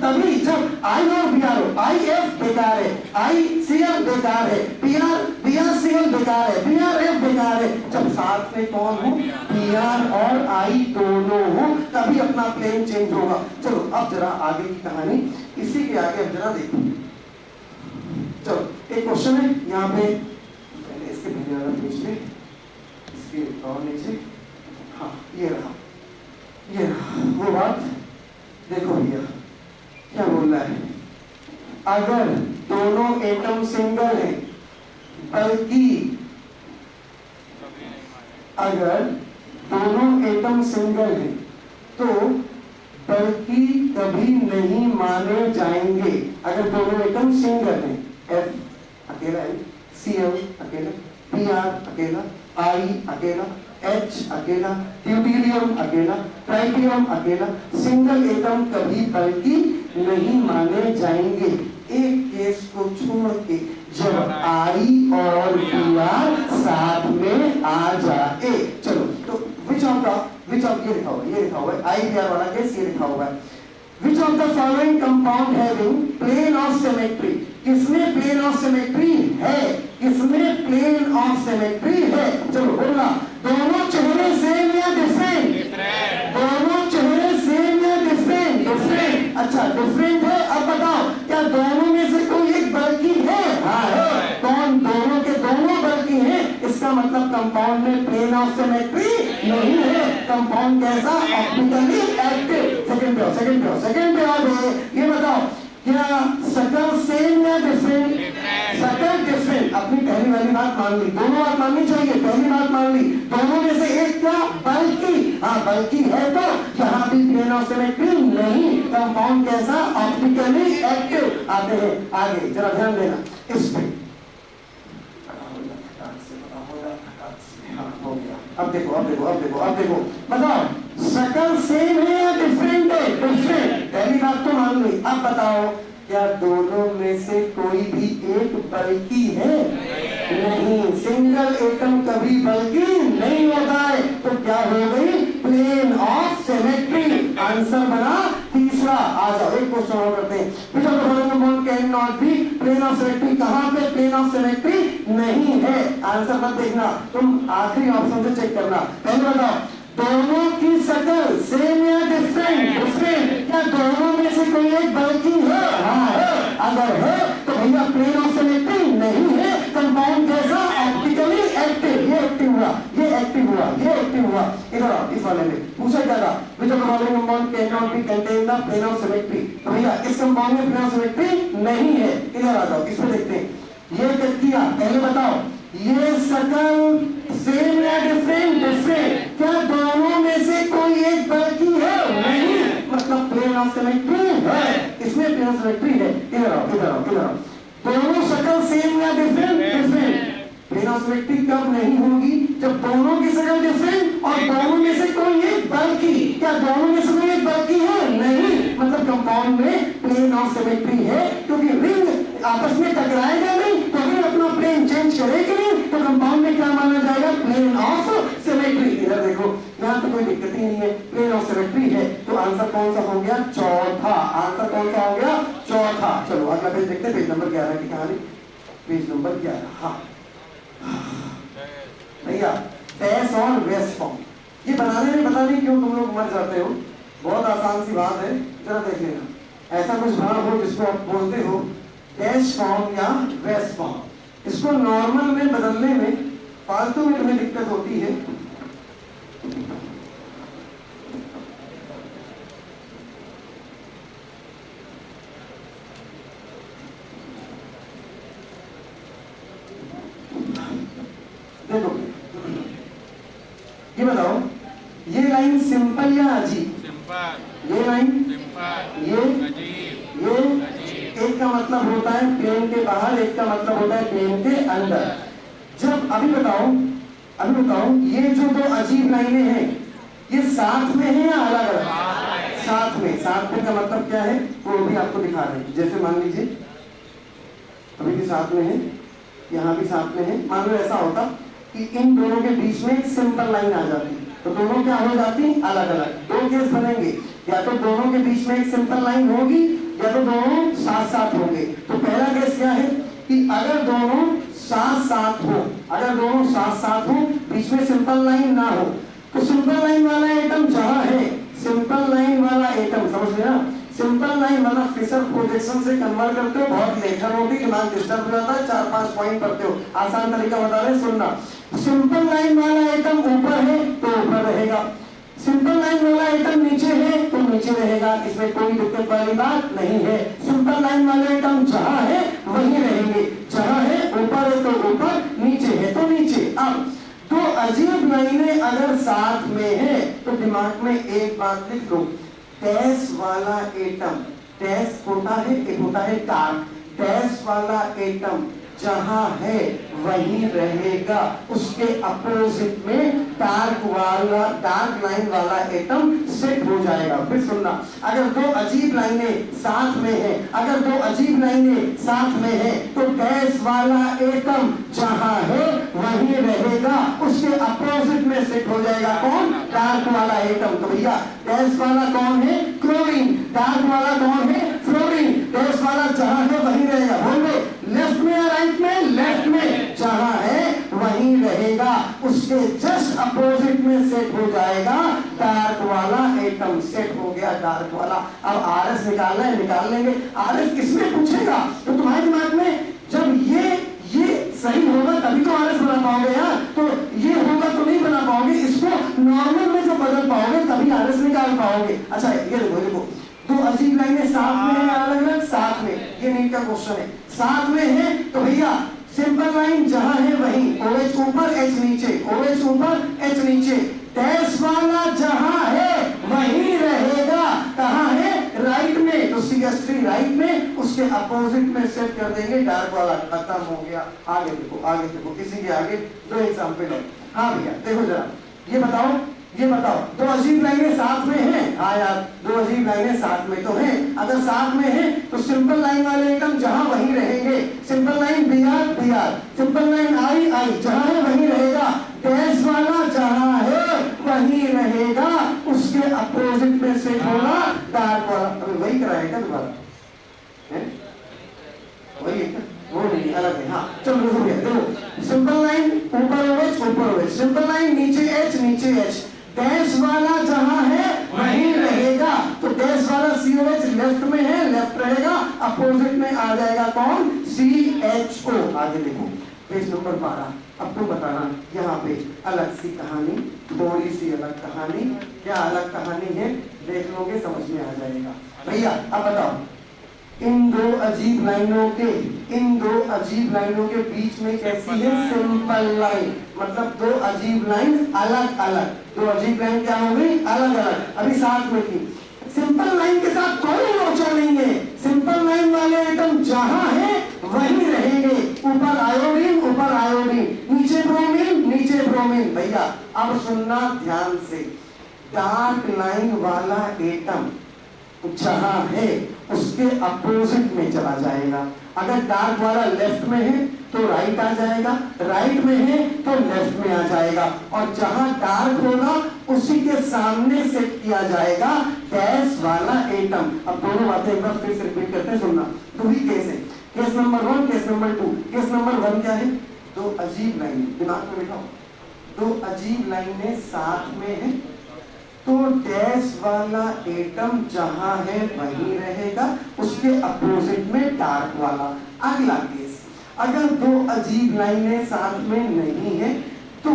[SPEAKER 1] तभी जब I और Br हो, IF बेकार है, ICl बेकार है, BrCl बेकार है, BrF बेकार है, जब साथ में कौन हो? Br और I दोनों हो, तभी अपना प्लेन चेंज होगा। चलो अब जरा आगे की कहानी, इसी के आगे अब जरा देखो। चलो एक क्वेश्चन है यहाँ पे, पहले इसके भेजना इसके और नीचे हाँ ये रहा, ये रहा वो बात। देखो भैया क्या बोल रहा है, अगर दोनों एटम सिंगल है बल्कि अगर दोनों एटम सिंगल है तो बल्कि कभी नहीं माने जाएंगे। अगर दोनों एटम सिंगल है, F अकेला है, Cl अकेला, Br अकेला, I अकेला, H अकेला, ड्यूटेरियम अकेला, ट्राइटियम अकेला, सिंगल एटम कभी बल्कि नहीं माने जाएंगे। एक केस को छोड़ के जब I और Br साथ में आ जाए। चलो तो विच ऑफ ये लिखा हुआ है I Br वाला केस ये लिखा हुआ है। Which of the following compound having plane of symmetry? किसमें plane of symmetry है? किसमें plane of symmetry है? चलो बोलना, दोनों चेहरे सेम या डिफरेंट? दोनों चेहरे सेम या डिफरेंट? डिफरेंट। अच्छा डिफरेंट है। अब बताओ क्या दोनों में से कोई एक बल्कि है? हाँ है। कौन? दोनों के दोनों बल्कि हैं। इसका मतलब कंपाउंड में प्लेन ऑफ सिमेट्री नहीं है। कंपाउंड कैसा? Optically active. सेकंड पे और ये बताओ क्या शकल सेम या डिफरेंट? शकल डिफरेंट। अपनी पहली वाली बात मान ली, दोनों बात माननी चाहिए। पहली बात मान ली, दोनों में से एक क्या? बल्कि। हाँ बल्कि है तो यहाँ भी प्लेन ऑफ सिमेट्री नहीं। कंपाउंड कैसा? Optically active. आते हैं आगे, जरा ध्यान देना इस पे। अब देखो बताओ शकल सेम है या डिफरेंट है? डिफरेंट। पहली बात तो मान ली। अब बताओ क्या दोनों में से कोई भी एक बल्कि है? नहीं। सिंगल एटम कभी बल्कि नहीं होता है। तो क्या हो गई? Plane of symmetry. आंसर बना तीसरा। आ जाओ एक क्वेश्चन और करते हैं। Can not be plane of symmetry. कहां पे प्लेन ऑफ सिमेट्री नहीं है? आंसर मत देखना, तुम आखिरी ऑप्शन से चेक करना। पहले बताओ दोनों की शकल सेम या डिफरेंट? डिफरेंट। क्या दोनों में से कोई एक बल्कि है? हाँ है। अगर है तो भैया प्लेन ऑफ सिमेट्री नहीं है। कंपाउंड कैसा? Optically active. ये एक्टिव हुआ, ये एक्टिव हुआ, ये एक्टिव हुआ। इधर आओ, इस वाले में पूछा क्या था? Which of the following compound can not be contain the plane of symmetry. तो भैया इस कंपाउंड में प्लेन ऑफ सिमेट्री नहीं है। इधर आ जाओ, इसमें देखते हैं। ये क्या किया? पहले बताओ ये शकल सेम या डिफरेंट? डिफरेंट। क्या दोनों में से कोई एक बल्कि है? नहीं। मतलब प्लेन ऑफ सिमेट्री है। इसमें प्लेन ऑफ सिमेट्री है। इधर आओ। दोनों शकल सेम या different? Different. Plane of symmetry कब नहीं होगी? जब दोनों की शकल डिफरेंट और दोनों में से कोई एक बल्कि। क्या दोनों में से कोई एक बल्कि है? नहीं। मतलब कंपाउंड में प्लेन ऑफ सिमेट्री है, क्योंकि रिंग आपस में टकराएगा नहीं तो रिंग अपना प्लेन चेंज करेगी नहीं, तो कंपाउंड में क्या माना जाएगा? Plane of symmetry. इधर देखो, यहाँ तो कोई दिक्कत ही नहीं है, प्लेन ऑफ सिमेट्री है। तो आंसर कौन सा हो गया? चौथा। आंसर कौन सा हो गया? चौथा। चलो अगला पेज देखते हैं, पेज नंबर 11 की कहानी। Page number 11। हाँ भैया टेस्ट और वेस्ट फॉर्म, ये बनाने में पता नहीं क्यों तुम लोग मर जाते हो। बहुत आसान सी बात है, जरा देख लेना। ऐसा कुछ भाव हो जिसको आप बोलते हो डैश फॉर्म या वेस्ट फॉर्म, इसको नॉर्मल में बदलने में फालतू में तुम्हें दिक्कत होती है। देखो ये बताओ, ये लाइन सिंपल या अजीब? सिंपल। ये लाइन सिंपल, ये एक का मतलब होता है प्लेन के बाहर, एक का मतलब होता है प्लेन के अंदर। जब अभी बताओ ये जो दो अजीब लाइनें हैं ये साथ में है या अलग अलग? साथ में। साथ में का मतलब क्या है वो भी आपको दिखा रहे हैं। जैसे मान लीजिए अभी भी साथ में है, यहाँ भी साथ में है। मान लो ऐसा होता कि इन दोनों के बीच में एक सिंपल लाइन आ जाती तो दोनों क्या हो जाती? अलग अलग। दो केस बनेंगे, या तो दोनों के बीच में एक सिंपल लाइन होगी या तो दोनों साथ साथ होंगे। तो पहला केस क्या है कि अगर दोनों साथ साथ हो, अगर दोनों साथ साथ हो, बीच में सिंपल लाइन ना हो, तो सिंपल लाइन वाला एटम जहां है, सिंपल लाइन वाला एटम समझ लेना, सिंपल लाइन वरना फिशर प्रोजेक्शन से कन्वर्ट करते हो, बहुत लेखन होगी, दिमाग डिस्टर्ब हो जाता है, 4-5 पॉइंट पढ़ते हो। आसान तरीका बता रहे, सुनना। सिंपल लाइन वाला आइटम ऊपर है तो ऊपर रहेगा, सिंपल लाइन वाला आइटम नीचे है तो नीचे रहेगा, इसमें कोई दिक्कत वाली बात नहीं है। सिंपल लाइन वाले आइटम जहां है वहीं रहेंगे, जहां है ऊपर है तो ऊपर, नीचे है तो नीचे। अब तो अजीब लाइनें अगर साथ में है तो दिमाग में एक बात लिख लो, डैश वाला एटम, डैश होता है, एक होता है डार्क, डैश वाला एटम जहां है वहीं रहेगा, उसके अपोजिट में डार्क लाइन वाला एटम सेट हो जाएगा। फिर सुनना, अगर दो अजीब लाइनें साथ में है, अगर दो अजीब लाइनें साथ में है तो डैश वाला एटम जहां है वहीं रहेगा, उसके अपोजिट में सेट हो जाएगा कौन? डार्क वाला एटम। तो भैया डैश वाला कौन है? क्लोरीन। डार्क वाला कौन है? फ्लोरीन। डैश वाला जहां है वहीं रहेगा, बोलो लेफ्ट में या राइट में? लेफ्ट में। जहां है वहीं रहेगा, उसके जस्ट अपोजिट में सेट हो जाएगा डार्क वाला एटम। सेट हो गया डार्क वाला। अब आरएस निकालना है, निकाल लेंगे। आरएस किसमें पूछेगा? तो तुम्हारे दिमाग में जब ये सही होगा तभी तो आरएस बना पाओगे यार, तो ये होगा तो नहीं बना पाओगे, इसको नॉर्मल में जो बदल पाओगे तभी आरएस निकाल पाओगे। अच्छा ये देखो, दो अजीब लाइनें साथ में है, अलग अलग साथ में, ये नीट का क्वेश्चन है। साथ में है तो भैया सिंपल लाइन जहां है वहीं, OH ऊपर H नीचे, OH ऊपर H नीचे। डैश वाला जहां है वहीं रहेगा, कहां है? राइट में, तो CH3 राइट में, उसके अपोजिट में सेट कर देंगे डार्क वाला। खत्म हो गया। आगे देखो, आगे देखो, किसी के आगे दो एग्जाम्पल है। हाँ भैया देखो जरा, ये बताओ दो अजीब लाइनें साथ में हैं? हाँ यार दो अजीब लाइनें साथ में तो हैं। अगर साथ में है तो सिंपल लाइन वाले एकदम जहां वहीं रहेंगे। Simple line BR, simple line I जहां है वहीं रहेगा। डैश वाला जहां है वहीं रहेगा, उसके अपोजिट में सेट होगा डार्क वाला। अभी वही कराएगा दोबारा, वही है, वो नहीं अलग है। हाँ चलो देखो, सिंपल लाइन ऊपर OH, सिंपल लाइन नीचे H, नीचे H। डैश वाला जहां है वहीं रहेगा, तो डैश वाला COH लेफ्ट में है, लेफ्ट रहेगा, अपोजिट में आ जाएगा कौन? CHO। आगे देखो पेज नंबर 12। अब तुम बताना, यहाँ पे अलग सी कहानी, थोड़ी सी अलग कहानी। क्या अलग कहानी है देख लोगे, समझ में आ जाएगा। भैया अब बताओ, इन दो अजीब लाइनों के बीच में कैसी है? Simple line. मतलब दो अजीब लाइन अलग अलग, दो अजीब लाइन क्या हो गई? अलग अलग। अभी साथ में थी। सिंपल लाइन के साथ कोई लोचा नहीं है, सिंपल लाइन वाले आइटम जहां है वहीं रहेंगे। ऊपर आयोडीन, नीचे ब्रोमीन। भैया अब सुनना ध्यान से, डार्क लाइन वाला एटम जहां है उसके अपोजिट में चला जाएगा। अगर डार्क वाला लेफ्ट में है तो राइट आ जाएगा, राइट में है तो लेफ्ट में आ जाएगा, और जहां डार्क होगा उसी के सामने सेट किया जाएगा डैश वाला एटम। अब दोनों बातें एक बार फिर से रिपीट करते हैं, सुनना। दो ही केस है, case number 1, case number 2। Case number 1 क्या है? दो अजीब लाइनें, दिमाग में बिठाओ, दो अजीब लाइनें साथ में है तो डैश वाला एटम जहां है वहीं रहेगा, उसके अपोजिट में डार्क वाला। अगला केस, अगर दो अजीब लाइनें साथ में नहीं है तो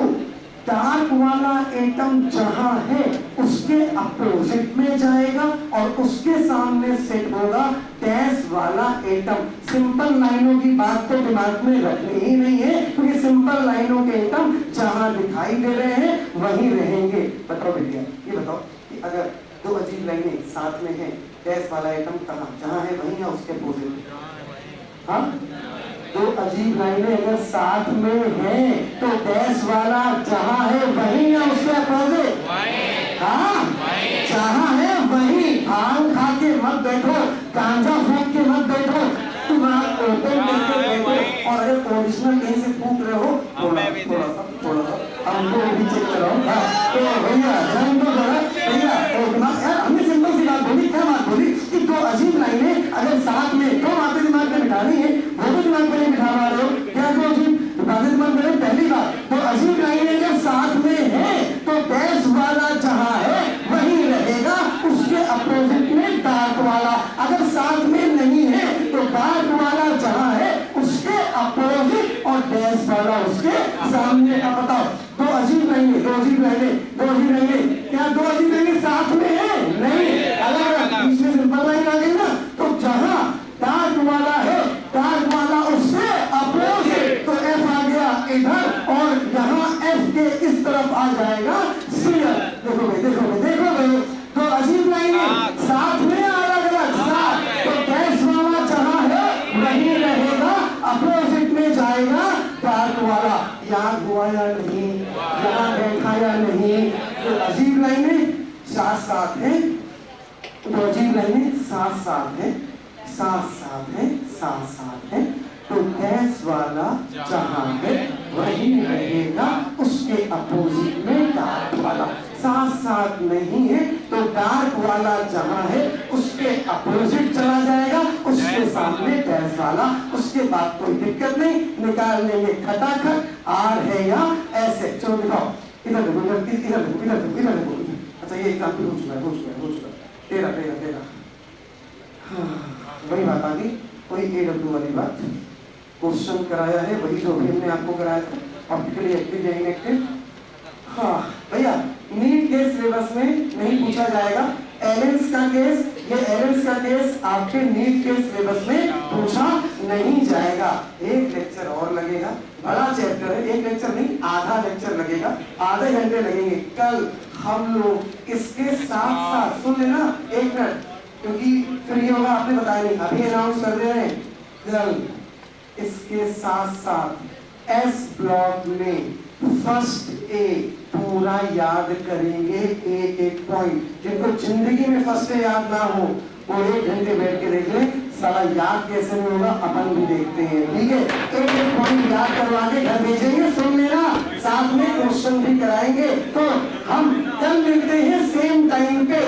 [SPEAKER 1] डार्क वाला एटम जहां है उसके अपोजिट में जाएगा और उसके सामने सेट होगा डैश वाला एटम। सिंपल लाइनों की बात तो दिमाग में रखनी ही नहीं है, क्योंकि सिंपल लाइनों के एटम जहां दिखाई दे रहे हैं वहीं रहेंगे। बताओ भैया, ये बताओ कि अगर दो अजीब लाइनें साथ में हैं, डैश वाला एटम कहां? जहां है वहीं या उसके अपोजिट? हाँ, दो अजीब लाइनें अगर साथ में हैं तो डैश वाला जहां है वहीं या उसके अपोजिट? हाँ, जहां है वहीं। भांग खा के मत बैठो, गांजा फूंक के मत बैठो, दिमाग ओपन करके बैठो। और अगर ओरिजिनल कहीं से फूंक रहे हो थोड़ा सा हमको भी चेक कराओ। तो भैया दिमाग यार, हमने सिंपल सी बात बोली, क्या बात बोली कि दो अजीब लाइनें अगर साथ में, दो बातें दिमाग में बिठानी है, वो भी दिमाग में नहीं बिठा पा रहे हो। क्या दो अजीब बातें दिमाग में? पहली बात, दो अजीब लाइनें अगर साथ में है तो डैश वाला जहां है वहीं रहेगा, उसके अपोजिट में डार्क वाला। हुआ या नहीं, यहाँ बैठा या नहीं। तो अजीब लाइनें साथ साथ है, तो अजीब लाइनें साथ साथ है, साथ साथ है, साथ साथ है। तो गैस वाला जहां है वही रहेगा, उसके अपोजिट में डार्क वाला। साथ साथ नहीं है तो डार्क वाला जहां है उसके अपोजिट चला जाएगा, उसके सामने गैस वाला। उसके बाद कोई दिक्कत नहीं, निकाल लेंगे खटाखट। आर है या ऐसे। चलो दिखाओ, इधर देखो, इधर इधर देखो, इधर देखो, इधर देखो। अच्छा ये एग्जाम्पल हो चुका है, हो चुका है, हो चुका है। तेरा तेरा तेरा वही बात आ गई, वही AW वाली बात। क्वेश्चन कराया है वही जो भी हमने आपको कराया था, ऑप्टिकली एक्टिव या इनएक्टिव। हाँ भैया, नीट के सिलेबस में नहीं पूछा जाएगा। एलेंस का केस, ये एलेंस का केस आपके नीट के सिलेबस में पूछा नहीं जाएगा। एक लेक्चर और लगेगा, बड़ा चैप्टर है, एक लेक्चर नहीं आधा लेक्चर लगेगा, आधे घंटे लगेंगे। कल हम लोग इसके साथ साथ सुन लेना, एक मिनट, क्योंकि फ्री होगा आपने बताया नहीं, अभी अनाउंस कर दे रहे हैं। कल इसके साथ साथ एस ब्लॉक में फर्स्ट ए पूरा याद करेंगे, एक एक पॉइंट। जिनको जिंदगी में फर्स्ट ए याद ना हो वो 1 घंटे बैठ के देख ले, साला याद कैसे नहीं होगा अपन भी देखते हैं, ठीक है। एक एक पॉइंट याद करवा के घर भेजेंगे, सुन लेना, साथ में क्वेश्चन भी कराएंगे। तो हम कल मिलते हैं सेम टाइम पे।